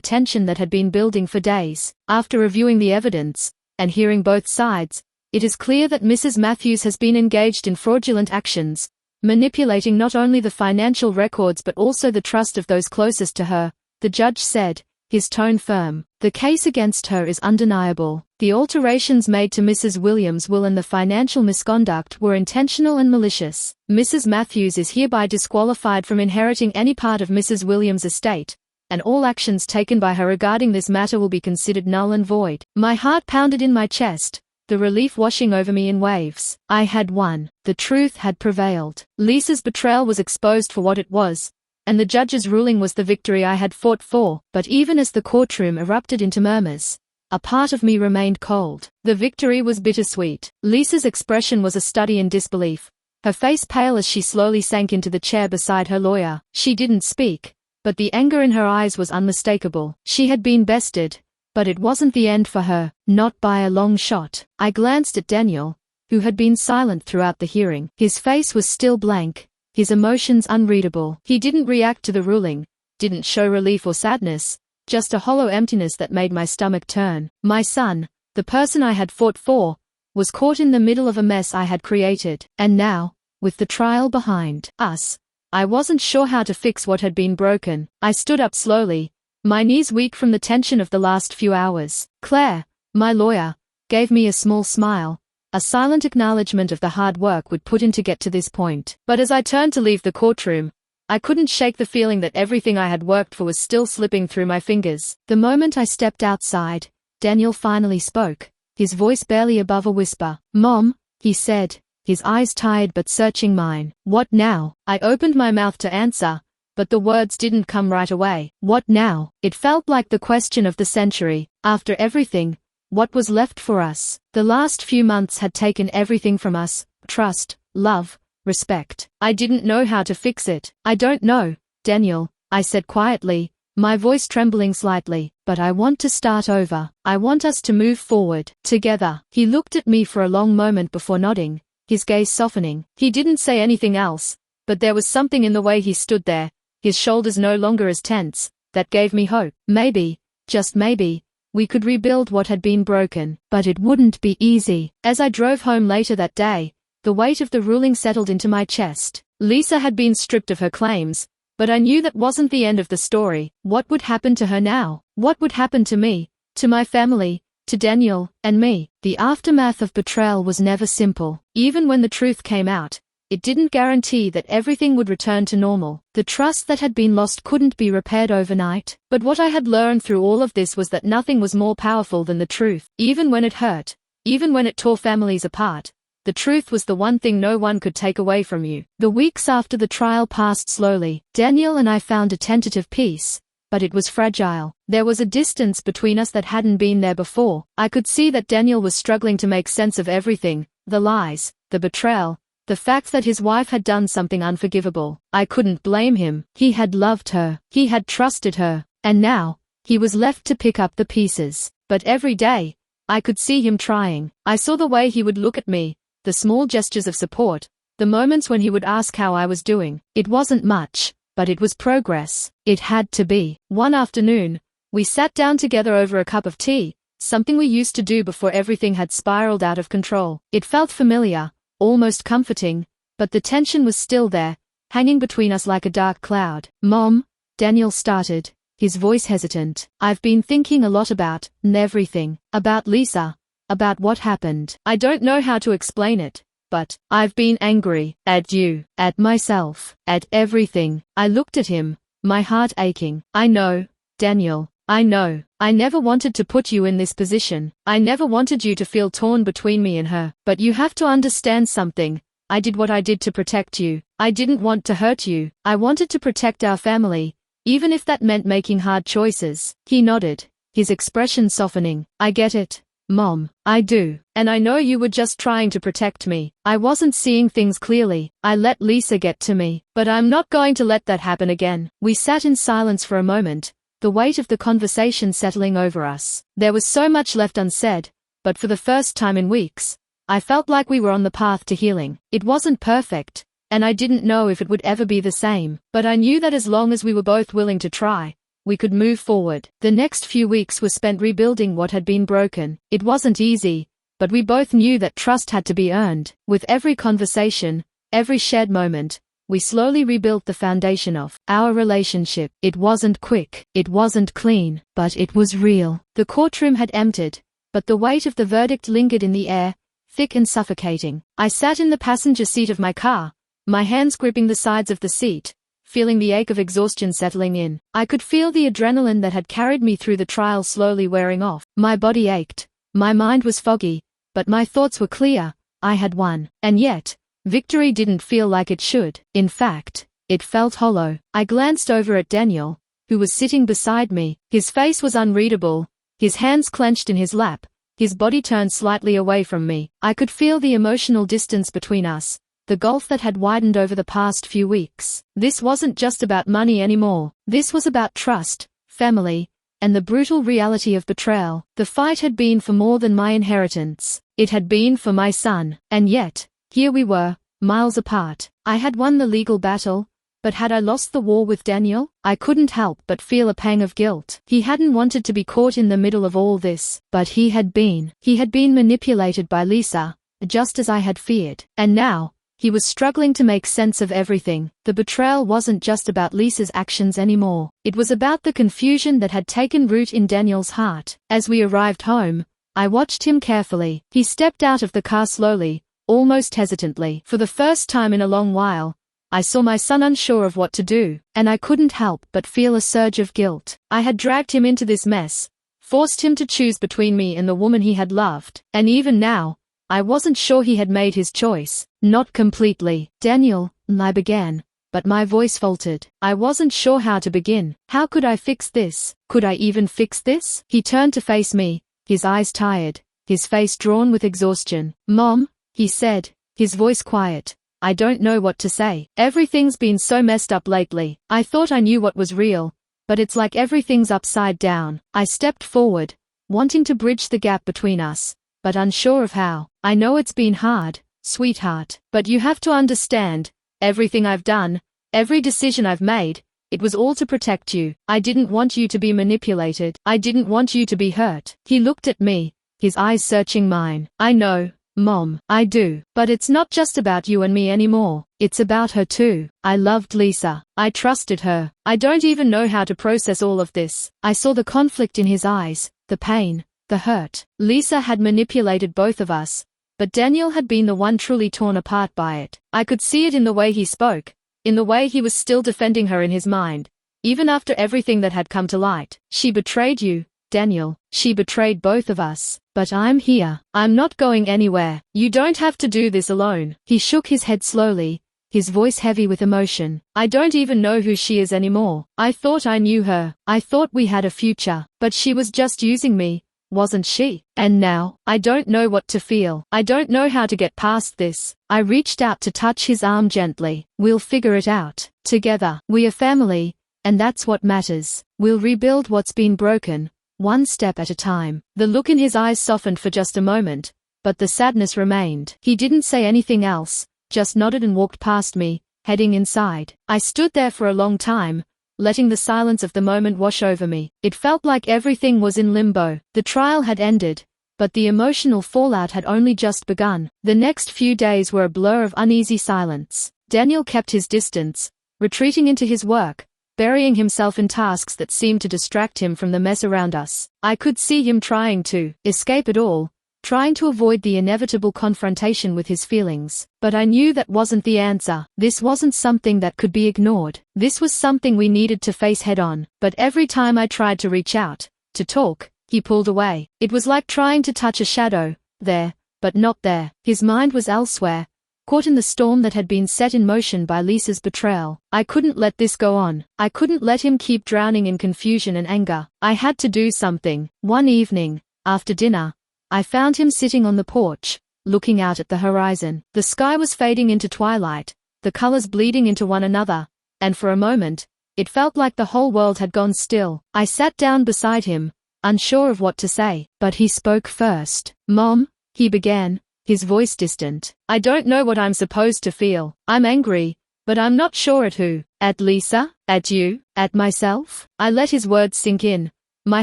tension that had been building for days. After reviewing the evidence, and hearing both sides, it is clear that Mrs. Matthews has been engaged in fraudulent actions, manipulating not only the financial records but also the trust of those closest to her, the judge said, his tone firm. The case against her is undeniable. The alterations made to Mrs. Williams' will and the financial misconduct were intentional and malicious. Mrs. Matthews is hereby disqualified from inheriting any part of Mrs. Williams' estate, and all actions taken by her regarding this matter will be considered null and void. My heart pounded in my chest, the relief washing over me in waves. I had won. The truth had prevailed. Lisa's betrayal was exposed for what it was, and the judge's ruling was the victory I had fought for. But even as the courtroom erupted into murmurs, a part of me remained cold. The victory was bittersweet. Lisa's expression was a study in disbelief, her face pale as she slowly sank into the chair beside her lawyer. She didn't speak, but the anger in her eyes was unmistakable. She had been bested, but it wasn't the end for her, not by a long shot. I glanced at Daniel, who had been silent throughout the hearing. His face was still blank, his emotions unreadable. He didn't react to the ruling, didn't show relief or sadness, just a hollow emptiness that made my stomach turn. My son, the person I had fought for, was caught in the middle of a mess I had created. And now, with the trial behind us, I wasn't sure how to fix what had been broken. I stood up slowly, my knees weak from the tension of the last few hours. Claire, my lawyer, gave me a small smile, a silent acknowledgement of the hard work we'd put in to get to this point. But as I turned to leave the courtroom, I couldn't shake the feeling that everything I had worked for was still slipping through my fingers. The moment I stepped outside, Daniel finally spoke, his voice barely above a whisper. Mom, he said, his eyes tired but searching mine. What now? I opened my mouth to answer, but the words didn't come right away. What now? It felt like the question of the century. After everything, what was left for us? The last few months had taken everything from us: trust, love, respect. I didn't know how to fix it. I don't know, Daniel, I said quietly, my voice trembling slightly, but I want to start over. I want us to move forward, together. He looked at me for a long moment before nodding, his gaze softening. He didn't say anything else, but there was something in the way he stood there, his shoulders no longer as tense, that gave me hope. Maybe, just maybe, we could rebuild what had been broken. But it wouldn't be easy. As I drove home later that day, the weight of the ruling settled into my chest. Lisa had been stripped of her claims, but I knew that wasn't the end of the story. What would happen to her now? What would happen to me, to my family, to Daniel, and me? The aftermath of betrayal was never simple. Even when the truth came out, it didn't guarantee that everything would return to normal. The trust that had been lost couldn't be repaired overnight. But what I had learned through all of this was that nothing was more powerful than the truth. Even when it hurt, even when it tore families apart, the truth was the one thing no one could take away from you. The weeks after the trial passed slowly. Daniel and I found a tentative peace, but it was fragile. There was a distance between us that hadn't been there before. I could see that Daniel was struggling to make sense of everything, the lies, the betrayal, the fact that his wife had done something unforgivable. I couldn't blame him. He had loved her. He had trusted her. And now, he was left to pick up the pieces. But every day, I could see him trying. I saw the way he would look at me, the small gestures of support, the moments when he would ask how I was doing. It wasn't much, but it was progress. It had to be. One afternoon, we sat down together over a cup of tea, something we used to do before everything had spiraled out of control. It felt familiar, almost comforting, but the tension was still there, hanging between us like a dark cloud. "Mom," Daniel started, his voice hesitant. "I've been thinking a lot about everything. About Lisa. About what happened. I don't know how to explain it, but I've been angry. At you. At myself. At everything." I looked at him, my heart aching. "I know, Daniel. I know. I never wanted to put you in this position. I never wanted you to feel torn between me and her. But you have to understand something. I did what I did to protect you. I didn't want to hurt you. I wanted to protect our family, even if that meant making hard choices." He nodded, his expression softening. "I get it, Mom. I do. And I know you were just trying to protect me. I wasn't seeing things clearly. I let Lisa get to me. But I'm not going to let that happen again." We sat in silence for a moment, the weight of the conversation settling over us. There was so much left unsaid, but for the first time in weeks, I felt like we were on the path to healing. It wasn't perfect, and I didn't know if it would ever be the same, but I knew that as long as we were both willing to try, we could move forward. The next few weeks were spent rebuilding what had been broken. It wasn't easy, but we both knew that trust had to be earned. With every conversation, every shared moment, we slowly rebuilt the foundation of our relationship. It wasn't quick, it wasn't clean, but it was real. The courtroom had emptied, but the weight of the verdict lingered in the air, thick and suffocating. I sat in the passenger seat of my car, my hands gripping the sides of the seat, feeling the ache of exhaustion settling in. I could feel the adrenaline that had carried me through the trial slowly wearing off. My body ached, my mind was foggy, but my thoughts were clear. I had won. And yet, victory didn't feel like it should. In fact, it felt hollow. I glanced over at Daniel, who was sitting beside me. His face was unreadable, his hands clenched in his lap, his body turned slightly away from me. I could feel the emotional distance between us, the gulf that had widened over the past few weeks. This wasn't just about money anymore. This was about trust, family, and the brutal reality of betrayal. The fight had been for more than my inheritance. It had been for my son. And yet, here we were, miles apart. I had won the legal battle, but had I lost the war with Daniel? I couldn't help but feel a pang of guilt. He hadn't wanted to be caught in the middle of all this, but he had been. He had been manipulated by Lisa, just as I had feared. And now, he was struggling to make sense of everything. The betrayal wasn't just about Lisa's actions anymore. It was about the confusion that had taken root in Daniel's heart. As we arrived home, I watched him carefully. He stepped out of the car slowly, almost hesitantly. For the first time in a long while, I saw my son unsure of what to do, and I couldn't help but feel a surge of guilt. I had dragged him into this mess, forced him to choose between me and the woman he had loved, and even now, I wasn't sure he had made his choice. Not completely. "Daniel," I began, but my voice faltered. I wasn't sure how to begin. How could I fix this? Could I even fix this? He turned to face me, his eyes tired, his face drawn with exhaustion. "Mom," he said, his voice quiet, "I don't know what to say. Everything's been so messed up lately. I thought I knew what was real, but it's like everything's upside down." I stepped forward, wanting to bridge the gap between us, but unsure of how. "I know it's been hard, sweetheart, but you have to understand, everything I've done, every decision I've made, It was all to protect you. I didn't want you to be manipulated. I didn't want you to be hurt. He looked at me, his eyes searching mine. I know, Mom, I do. But it's not just about you and me anymore. It's about her too. I loved Lisa. I trusted her. I don't even know how to process all of this. I saw the conflict in his eyes, the pain, the hurt. Lisa had manipulated both of us, but Daniel had been the one truly torn apart by it. I could see it in the way he spoke, in the way he was still defending her in his mind, even after everything that had come to light. She betrayed you, Daniel. She betrayed both of us. But I'm here. I'm not going anywhere. You don't have to do this alone. He shook his head slowly, his voice heavy with emotion. I don't even know who she is anymore. I thought I knew her. I thought we had a future. But she was just using me, wasn't she? And now, I don't know what to feel. I don't know how to get past this. I reached out to touch his arm gently. We'll figure it out. Together. We are family, and that's what matters. We'll rebuild what's been broken, one step at a time. The look in his eyes softened for just a moment, but the sadness remained. He didn't say anything else, just nodded and walked past me, heading inside. I stood there for a long time, letting the silence of the moment wash over me. It felt like everything was in limbo. The trial had ended, but the emotional fallout had only just begun. The next few days were a blur of uneasy silence. Daniel kept his distance, retreating into his work, burying himself in tasks that seemed to distract him from the mess around us. I could see him trying to escape it all, trying to avoid the inevitable confrontation with his feelings. But I knew that wasn't the answer. This wasn't something that could be ignored. This was something we needed to face head-on. But every time I tried to reach out, to talk, he pulled away. It was like trying to touch a shadow, there, but not there. His mind was elsewhere, caught in the storm that had been set in motion by Lisa's betrayal. I couldn't let this go on. I couldn't let him keep drowning in confusion and anger. I had to do something. One evening, after dinner, I found him sitting on the porch, looking out at the horizon. The sky was fading into twilight, the colors bleeding into one another, and for a moment, it felt like the whole world had gone still. I sat down beside him, unsure of what to say, but he spoke first. Mom, he began, his voice distant. I don't know what I'm supposed to feel. I'm angry, but I'm not sure at who. At Lisa? At you? At myself? I let his words sink in, my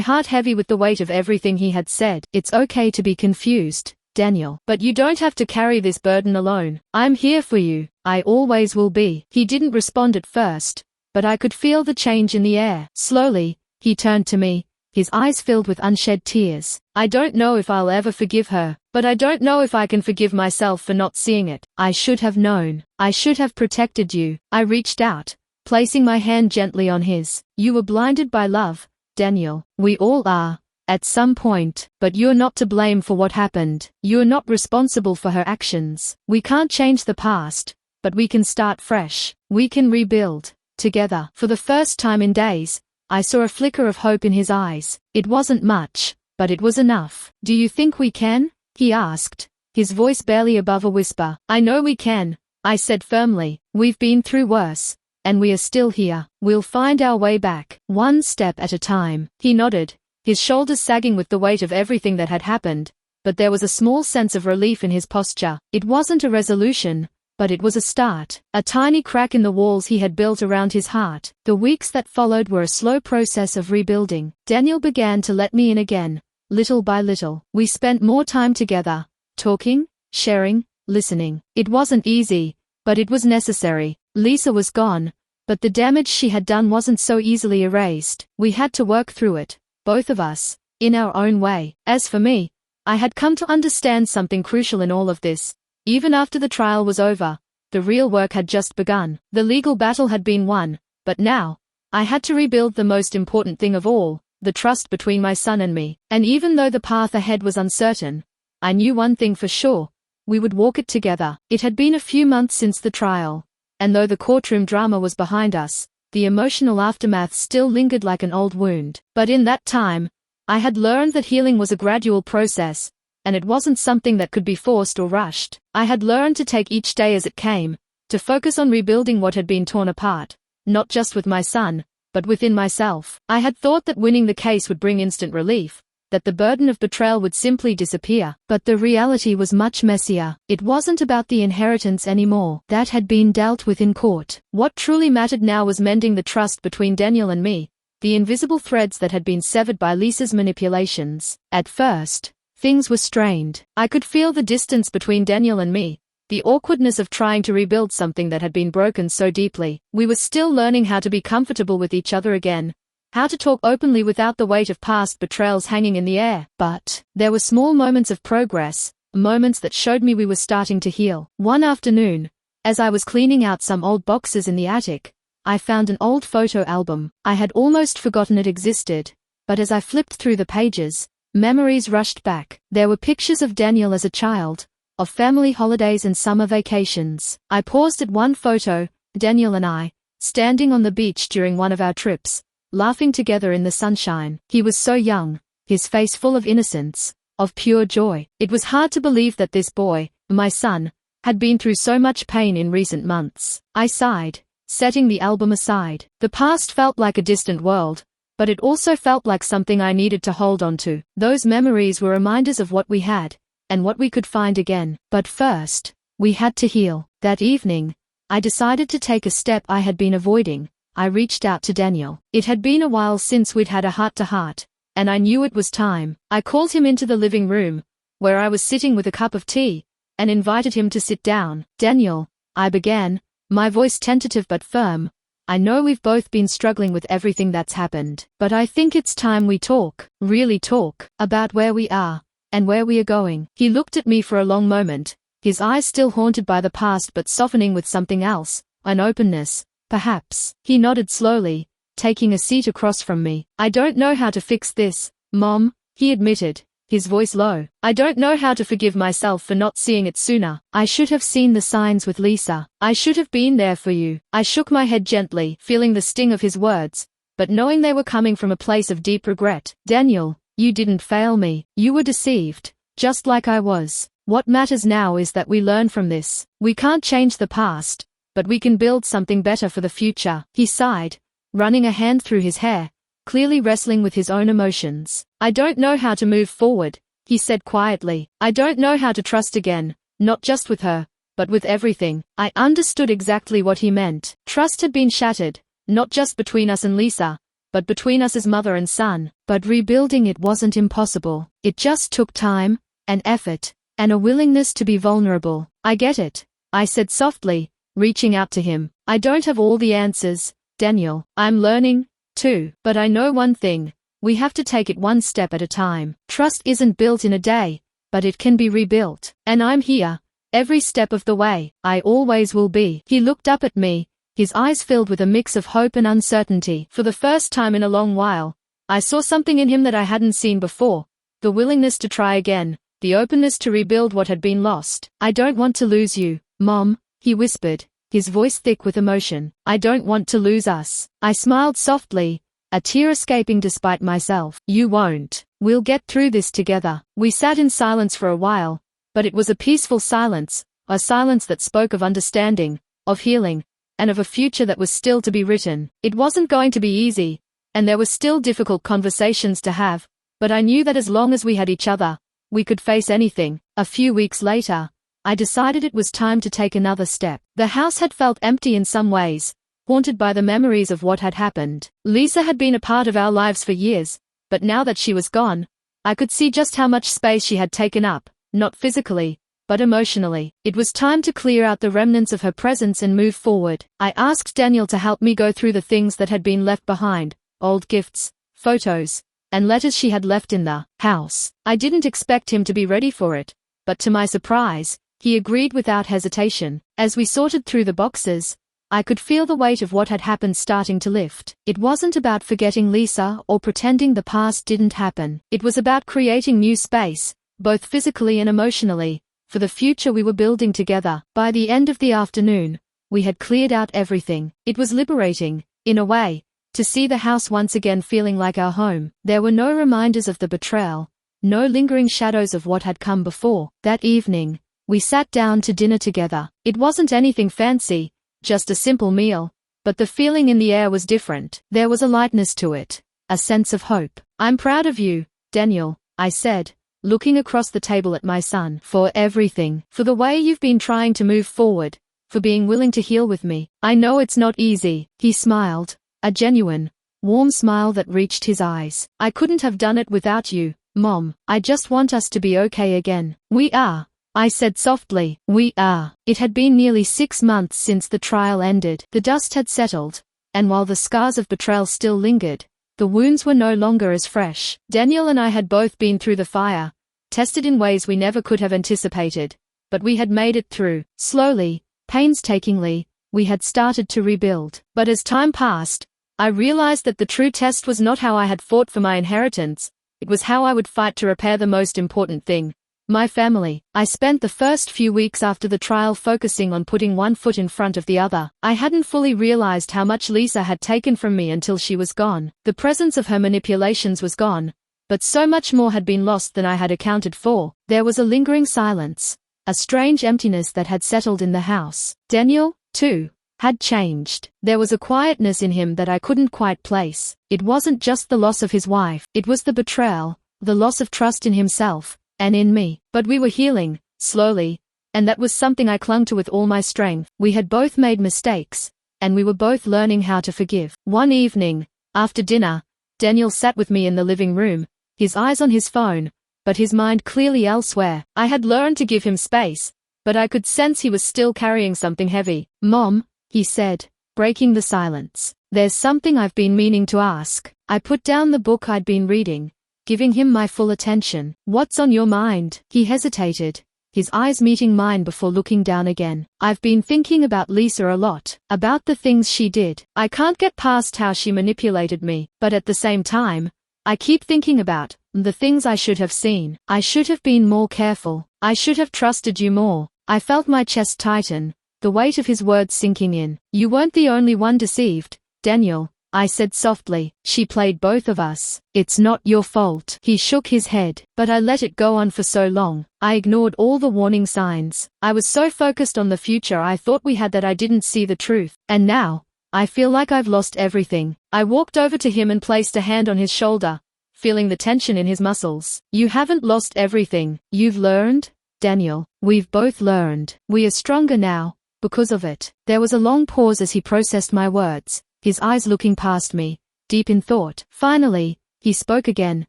heart heavy with the weight of everything he had said. It's okay to be confused, Daniel. But you don't have to carry this burden alone. I'm here for you. I always will be. He didn't respond at first, but I could feel the change in the air. Slowly, he turned to me, his eyes filled with unshed tears. I don't know if I'll ever forgive her, but I don't know if I can forgive myself for not seeing it. I should have known. I should have protected you. I reached out, placing my hand gently on his. You were blinded by love, Daniel. We all are, at some point, but you're not to blame for what happened. You're not responsible for her actions. We can't change the past, but we can start fresh. We can rebuild, together. For the first time in days, I saw a flicker of hope in his eyes. It wasn't much, but it was enough. Do you think we can? He asked, his voice barely above a whisper. I know we can, I said firmly. We've been through worse, and we are still here. We'll find our way back, one step at a time. He nodded, his shoulders sagging with the weight of everything that had happened, but there was a small sense of relief in his posture. It wasn't a resolution, but it was a start, a tiny crack in the walls he had built around his heart. The weeks that followed were a slow process of rebuilding. Daniel began to let me in again, little by little. We spent more time together, talking, sharing, listening. It wasn't easy, but it was necessary. Lisa was gone, but the damage she had done wasn't so easily erased. We had to work through it, both of us, in our own way. As for me, I had come to understand something crucial in all of this. Even after the trial was over, the real work had just begun. The legal battle had been won, but now, I had to rebuild the most important thing of all, the trust between my son and me. And even though the path ahead was uncertain, I knew one thing for sure: we would walk it together. It had been a few months since the trial, and though the courtroom drama was behind us, the emotional aftermath still lingered like an old wound. But in that time, I had learned that healing was a gradual process, and it wasn't something that could be forced or rushed. I had learned to take each day as it came, to focus on rebuilding what had been torn apart, not just with my son, but within myself. I had thought that winning the case would bring instant relief, that the burden of betrayal would simply disappear. But the reality was much messier. It wasn't about the inheritance anymore. That had been dealt with in court. What truly mattered now was mending the trust between Daniel and me, the invisible threads that had been severed by Lisa's manipulations. At first, things were strained. I could feel the distance between Daniel and me, the awkwardness of trying to rebuild something that had been broken so deeply. We were still learning how to be comfortable with each other again, how to talk openly without the weight of past betrayals hanging in the air. But there were small moments of progress, moments that showed me we were starting to heal. One afternoon, as I was cleaning out some old boxes in the attic, I found an old photo album. I had almost forgotten it existed, but as I flipped through the pages, memories rushed back. There were pictures of Daniel as a child, of family holidays and summer vacations. I paused at one photo, Daniel and I, standing on the beach during one of our trips, laughing together in the sunshine. He was so young, his face full of innocence, of pure joy. It was hard to believe that this boy, my son, had been through so much pain in recent months. I sighed, setting the album aside. The past felt like a distant world, but it also felt like something I needed to hold on to. Those memories were reminders of what we had, and what we could find again. But first, we had to heal. That evening, I decided to take a step I had been avoiding. I reached out to Daniel. It had been a while since we'd had a heart-to-heart, and I knew it was time. I called him into the living room, where I was sitting with a cup of tea, and invited him to sit down. "Daniel," I began, my voice tentative but firm, "I know we've both been struggling with everything that's happened, but I think it's time we talk, really talk, about where we are, and where we are going." He looked at me for a long moment, his eyes still haunted by the past but softening with something else, an openness, perhaps. He nodded slowly, taking a seat across from me. "I don't know how to fix this, Mom," he admitted, his voice low. "I don't know how to forgive myself for not seeing it sooner. I should have seen the signs with Lisa. I should have been there for you." I shook my head gently, feeling the sting of his words, but knowing they were coming from a place of deep regret. "Daniel, you didn't fail me. You were deceived, just like I was. What matters now is that we learn from this. We can't change the past, but we can build something better for the future." He sighed, running a hand through his hair, clearly wrestling with his own emotions. "I don't know how to move forward," he said quietly. "I don't know how to trust again, not just with her, but with everything." I understood exactly what he meant. Trust had been shattered, not just between us and Lisa, but between us as mother and son. But rebuilding it wasn't impossible. It just took time, and effort, and a willingness to be vulnerable. "I get it," I said softly, reaching out to him. "I don't have all the answers, Daniel. I'm learning, too. But I know one thing. We have to take it one step at a time. Trust isn't built in a day, but it can be rebuilt. And I'm here, every step of the way. I always will be." He looked up at me, his eyes filled with a mix of hope and uncertainty. For the first time in a long while, I saw something in him that I hadn't seen before. The willingness to try again, the openness to rebuild what had been lost. "I don't want to lose you, Mom," he whispered, his voice thick with emotion. "I don't want to lose us." I smiled softly, a tear escaping despite myself. "You won't. We'll get through this together." We sat in silence for a while, but it was a peaceful silence, a silence that spoke of understanding, of healing, and of a future that was still to be written. It wasn't going to be easy, and there were still difficult conversations to have, but I knew that as long as we had each other, we could face anything. A few weeks later, I decided it was time to take another step. The house had felt empty in some ways, haunted by the memories of what had happened. Lisa had been a part of our lives for years, but now that she was gone, I could see just how much space she had taken up, not physically, but emotionally. It was time to clear out the remnants of her presence and move forward. I asked Daniel to help me go through the things that had been left behind, old gifts, photos, and letters she had left in the house. I didn't expect him to be ready for it, but to my surprise, he agreed without hesitation. As we sorted through the boxes, I could feel the weight of what had happened starting to lift. It wasn't about forgetting Lisa or pretending the past didn't happen. It was about creating new space, both physically and emotionally, for the future we were building together. By the end of the afternoon, we had cleared out everything. It was liberating, in a way, to see the house once again feeling like our home. There were no reminders of the betrayal, no lingering shadows of what had come before. That evening, we sat down to dinner together. It wasn't anything fancy, just a simple meal, but the feeling in the air was different. There was a lightness to it, a sense of hope. "I'm proud of you, Daniel," I said, looking across the table at my son. For everything. For the way you've been trying to move forward. For being willing to heal with me. I know it's not easy. He smiled. A genuine, warm smile that reached his eyes. I couldn't have done it without you, Mom. I just want us to be okay again. We are. I said softly. We are. It had been nearly 6 months since the trial ended. The dust had settled, and while the scars of betrayal still lingered, the wounds were no longer as fresh. Daniel and I had both been through the fire, tested in ways we never could have anticipated, but we had made it through. Slowly, painstakingly, we had started to rebuild. But as time passed, I realized that the true test was not how I had fought for my inheritance, it was how I would fight to repair the most important thing. My family. I spent the first few weeks after the trial focusing on putting one foot in front of the other. I hadn't fully realized how much Lisa had taken from me until she was gone. The presence of her manipulations was gone, but so much more had been lost than I had accounted for. There was a lingering silence, a strange emptiness that had settled in the house. Daniel, too, had changed. There was a quietness in him that I couldn't quite place. It wasn't just the loss of his wife, it was the betrayal, the loss of trust in himself and in me. But we were healing, slowly, and that was something I clung to with all my strength. We had both made mistakes, and we were both learning how to forgive. One evening, after dinner, Daniel sat with me in the living room, his eyes on his phone, but his mind clearly elsewhere. I had learned to give him space, but I could sense he was still carrying something heavy. Mom, he said, breaking the silence. There's something I've been meaning to ask. I put down the book I'd been reading, giving him my full attention. What's on your mind? He hesitated, his eyes meeting mine before looking down again. I've been thinking about Lisa a lot, about the things she did. I can't get past how she manipulated me, but at the same time, I keep thinking about the things I should have seen. I should have been more careful. I should have trusted you more. I felt my chest tighten, the weight of his words sinking in. You weren't the only one deceived, Daniel, I said softly. She played both of us. It's not your fault. He shook his head. But I let it go on for so long. I ignored all the warning signs. I was so focused on the future I thought we had that I didn't see the truth. And now, I feel like I've lost everything. I walked over to him and placed a hand on his shoulder, feeling the tension in his muscles. You haven't lost everything. You've learned, Daniel. We've both learned. We are stronger now, because of it. There was a long pause as he processed my words, his eyes looking past me, deep in thought. Finally, he spoke again,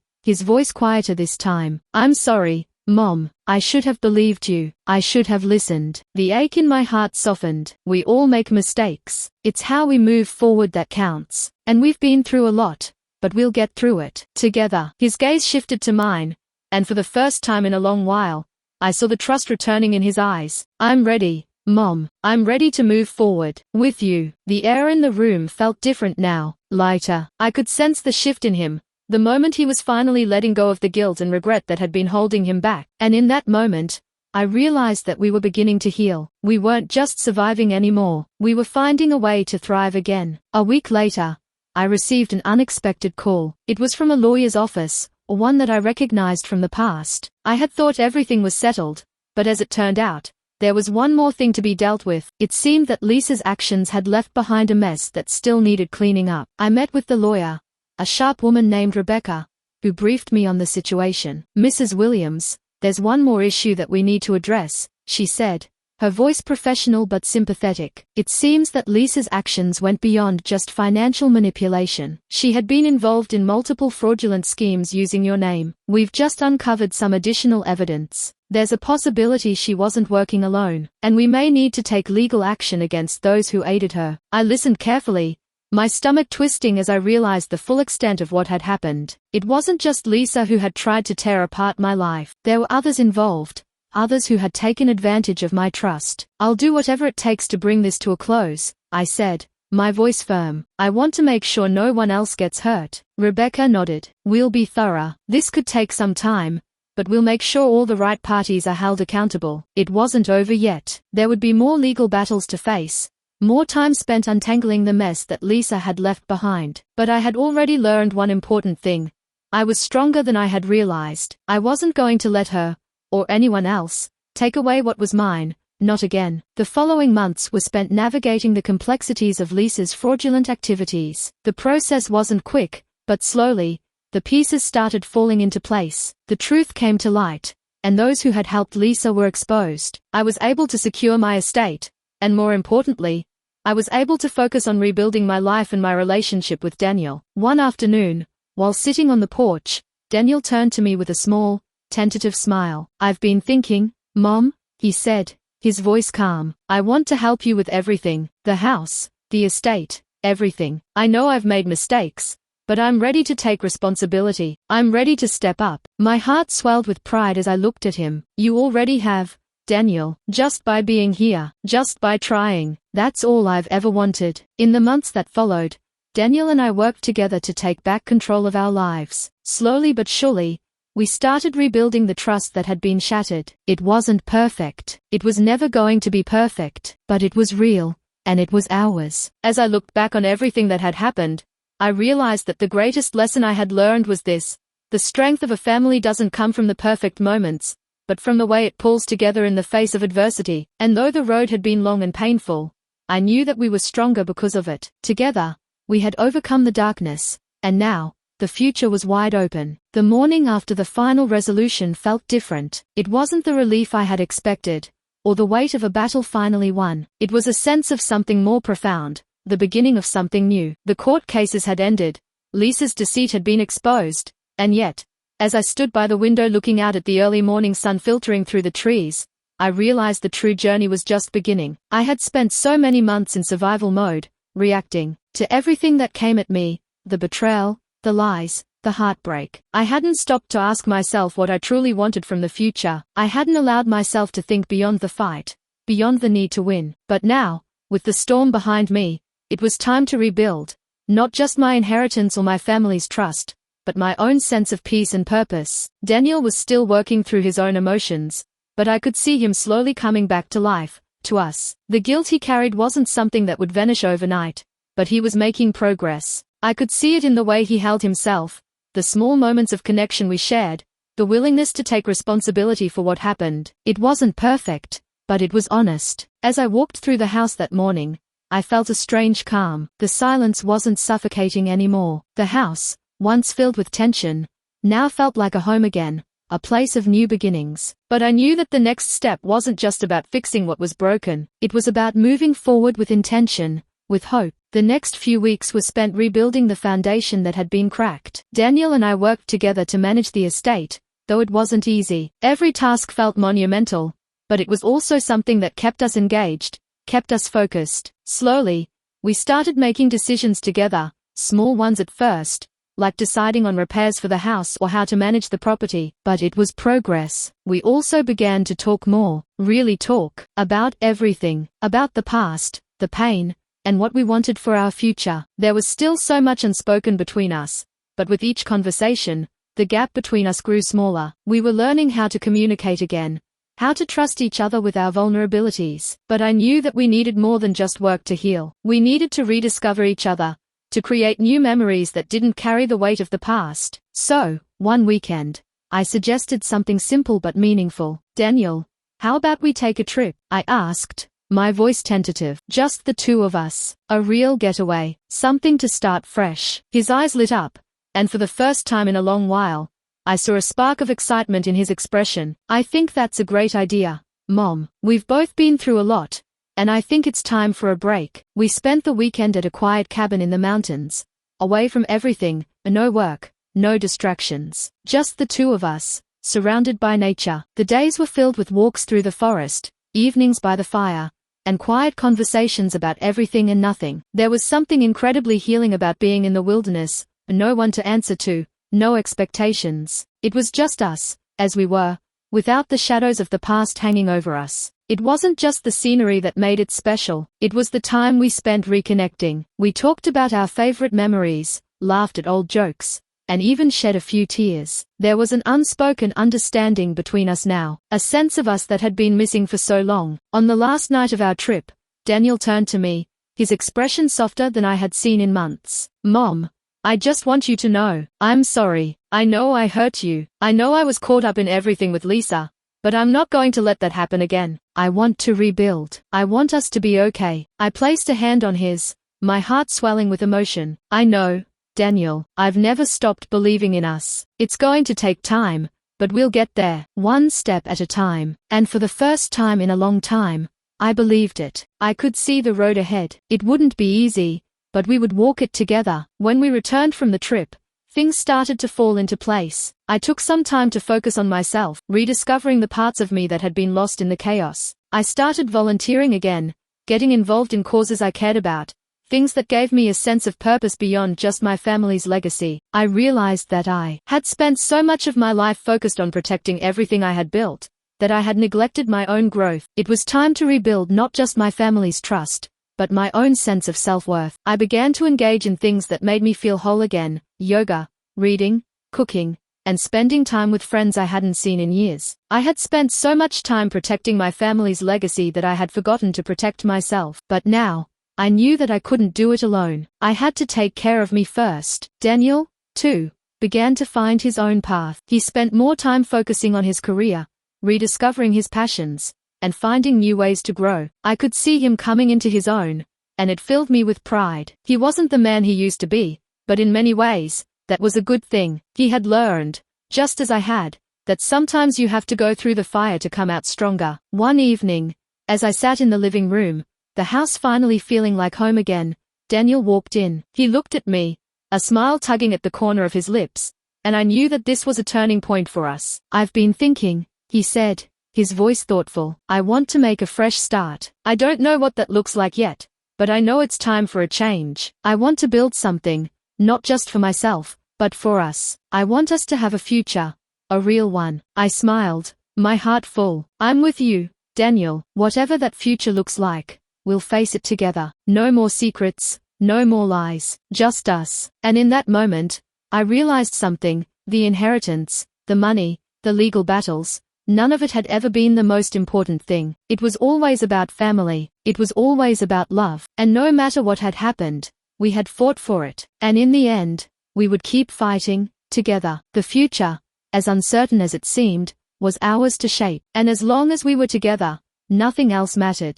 his voice quieter this time. I'm sorry, Mom. I should have believed you. I should have listened. The ache in my heart softened. We all make mistakes. It's how we move forward that counts. And we've been through a lot, but we'll get through it together. His gaze shifted to mine, and for the first time in a long while, I saw the trust returning in his eyes. I'm ready, Mom. I'm ready to move forward with you. The air in the room felt different now, lighter. I could sense the shift in him, the moment he was finally letting go of the guilt and regret that had been holding him back. And in that moment, I realized that we were beginning to heal. We weren't just surviving anymore. We were finding a way to thrive again. A week later, I received an unexpected call. It was from a lawyer's office, or one that I recognized from the past. I had thought everything was settled, but as it turned out, there was one more thing to be dealt with. It seemed that Lisa's actions had left behind a mess that still needed cleaning up. I met with the lawyer, a sharp woman named Rebecca, who briefed me on the situation. Mrs. Williams, there's one more issue that we need to address, she said, her voice professional but sympathetic. It seems that Lisa's actions went beyond just financial manipulation. She had been involved in multiple fraudulent schemes using your name. We've just uncovered some additional evidence. There's a possibility she wasn't working alone, and we may need to take legal action against those who aided her. I listened carefully, my stomach twisting as I realized the full extent of what had happened. It wasn't just Lisa who had tried to tear apart my life. There were others involved. Others who had taken advantage of my trust. I'll do whatever it takes to bring this to a close, I said, my voice firm. I want to make sure no one else gets hurt. Rebecca nodded. We'll be thorough. This could take some time, but we'll make sure all the right parties are held accountable. It wasn't over yet. There would be more legal battles to face, more time spent untangling the mess that Lisa had left behind. But I had already learned one important thing. I was stronger than I had realized. I wasn't going to let her, or anyone else, take away what was mine, not again. The following months were spent navigating the complexities of Lisa's fraudulent activities. The process wasn't quick, but slowly, the the pieces started falling into place. The truth came to light, and those who had helped Lisa were exposed. I was able to secure my estate, and more importantly, I was able to focus on rebuilding my life and my relationship with Daniel. One afternoon, while sitting on the porch, Daniel turned to me with a small, tentative smile. "I've been thinking, Mom," he said, his voice calm. "I want to help you with everything, the house, the estate, everything. I know I've made mistakes, but I'm ready to take responsibility. I'm ready to step up." My heart swelled with pride as I looked at him. "You already have, Daniel, just by being here, just by trying. That's all I've ever wanted." In the months that followed, Daniel and I worked together to take back control of our lives. Slowly but surely, we started rebuilding the trust that had been shattered. It wasn't perfect. It was never going to be perfect, but it was real, and it was ours. As I looked back on everything that had happened, I realized that the greatest lesson I had learned was this: the strength of a family doesn't come from the perfect moments, but from the way it pulls together in the face of adversity. And though the road had been long and painful, I knew that we were stronger because of it. Together, we had overcome the darkness, and now, the future was wide open. The morning after the final resolution felt different. It wasn't the relief I had expected, or the weight of a battle finally won. It was a sense of something more profound, the beginning of something new. The court cases had ended, Lisa's deceit had been exposed, and yet, as I stood by the window looking out at the early morning sun filtering through the trees, I realized the true journey was just beginning. I had spent so many months in survival mode, reacting to everything that came at me, the betrayal, the lies, the heartbreak. I hadn't stopped to ask myself what I truly wanted from the future. I hadn't allowed myself to think beyond the fight, beyond the need to win. But now, with the storm behind me, it was time to rebuild, not just my inheritance or my family's trust, but my own sense of peace and purpose. Daniel was still working through his own emotions, but I could see him slowly coming back to life, to us. The guilt he carried wasn't something that would vanish overnight, but he was making progress. I could see it in the way he held himself, the small moments of connection we shared, the willingness to take responsibility for what happened. It wasn't perfect, but it was honest. As I walked through the house that morning, I felt a strange calm. The silence wasn't suffocating anymore. The house, once filled with tension, now felt like a home again, a place of new beginnings. But I knew that the next step wasn't just about fixing what was broken. It was about moving forward with intention, with hope. The next few weeks were spent rebuilding the foundation that had been cracked. Daniel and I worked together to manage the estate, though it wasn't easy. Every task felt monumental, but it was also something that kept us engaged, kept us focused. Slowly, we started making decisions together, small ones at first, like deciding on repairs for the house or how to manage the property. But it was progress. We also began to talk more, really talk, about everything, about the past, the pain, and what we wanted for our future. There was still so much unspoken between us, but with each conversation, the gap between us grew smaller. We were learning how to communicate again, how to trust each other with our vulnerabilities. But I knew that we needed more than just work to heal. We needed to rediscover each other, to create new memories that didn't carry the weight of the past. So, one weekend, I suggested something simple but meaningful. "Daniel, how about we take a trip?" I asked, my voice tentative. "Just the two of us. A real getaway. Something to start fresh." His eyes lit up, and for the first time in a long while, I saw a spark of excitement in his expression. "I think that's a great idea, Mom. We've both been through a lot, and I think it's time for a break." We spent the weekend at a quiet cabin in the mountains, away from everything, no work, no distractions. Just the two of us, surrounded by nature. The days were filled with walks through the forest, evenings by the fire, and quiet conversations about everything and nothing. There was something incredibly healing about being in the wilderness, no one to answer to, no expectations. It was just us, as we were, without the shadows of the past hanging over us. It wasn't just the scenery that made it special, it was the time we spent reconnecting. We talked about our favorite memories, laughed at old jokes, and even shed a few tears. There was an unspoken understanding between us now, a sense of us that had been missing for so long. On the last night of our trip, Daniel turned to me, his expression softer than I had seen in months. "Mom, I just want you to know, I'm sorry. I know I hurt you. I know I was caught up in everything with Lisa, but I'm not going to let that happen again. I want to rebuild. I want us to be okay." I placed a hand on his, my heart swelling with emotion. "I know, Daniel, I've never stopped believing in us. It's going to take time, but we'll get there, one step at a time. And for the first time in a long time, I believed it. I could see the road ahead. It wouldn't be easy, but we would walk it together. When we returned from the trip, things started to fall into place. I took some time to focus on myself, rediscovering the parts of me that had been lost in the chaos. I started volunteering again, getting involved in causes I cared about, things that gave me a sense of purpose beyond just my family's legacy. I realized that I had spent so much of my life focused on protecting everything I had built, that I had neglected my own growth. It was time to rebuild not just my family's trust, but my own sense of self-worth. I began to engage in things that made me feel whole again: yoga, reading, cooking, and spending time with friends I hadn't seen in years. I had spent so much time protecting my family's legacy that I had forgotten to protect myself. But now, I knew that I couldn't do it alone. I had to take care of me first. Daniel, too, began to find his own path. He spent more time focusing on his career, rediscovering his passions, and finding new ways to grow. I could see him coming into his own, and it filled me with pride. He wasn't the man he used to be, but in many ways, that was a good thing. He had learned, just as I had, that sometimes you have to go through the fire to come out stronger. One evening, as I sat in the living room, the house finally feeling like home again, Daniel walked in. He looked at me, a smile tugging at the corner of his lips, and I knew that this was a turning point for us. "I've been thinking," he said, his voice thoughtful. "I want to make a fresh start. I don't know what that looks like yet, but I know it's time for a change. I want to build something, not just for myself, but for us. I want us to have a future, a real one." I smiled, my heart full. "I'm with you, Daniel. Whatever that future looks like, we'll face it together. No more secrets, no more lies, just us." And in that moment, I realized something: the inheritance, the money, the legal battles, none of it had ever been the most important thing. It was always about family. It was always about love. And no matter what had happened, we had fought for it. And in the end, we would keep fighting, together. The future, as uncertain as it seemed, was ours to shape. And as long as we were together, nothing else mattered.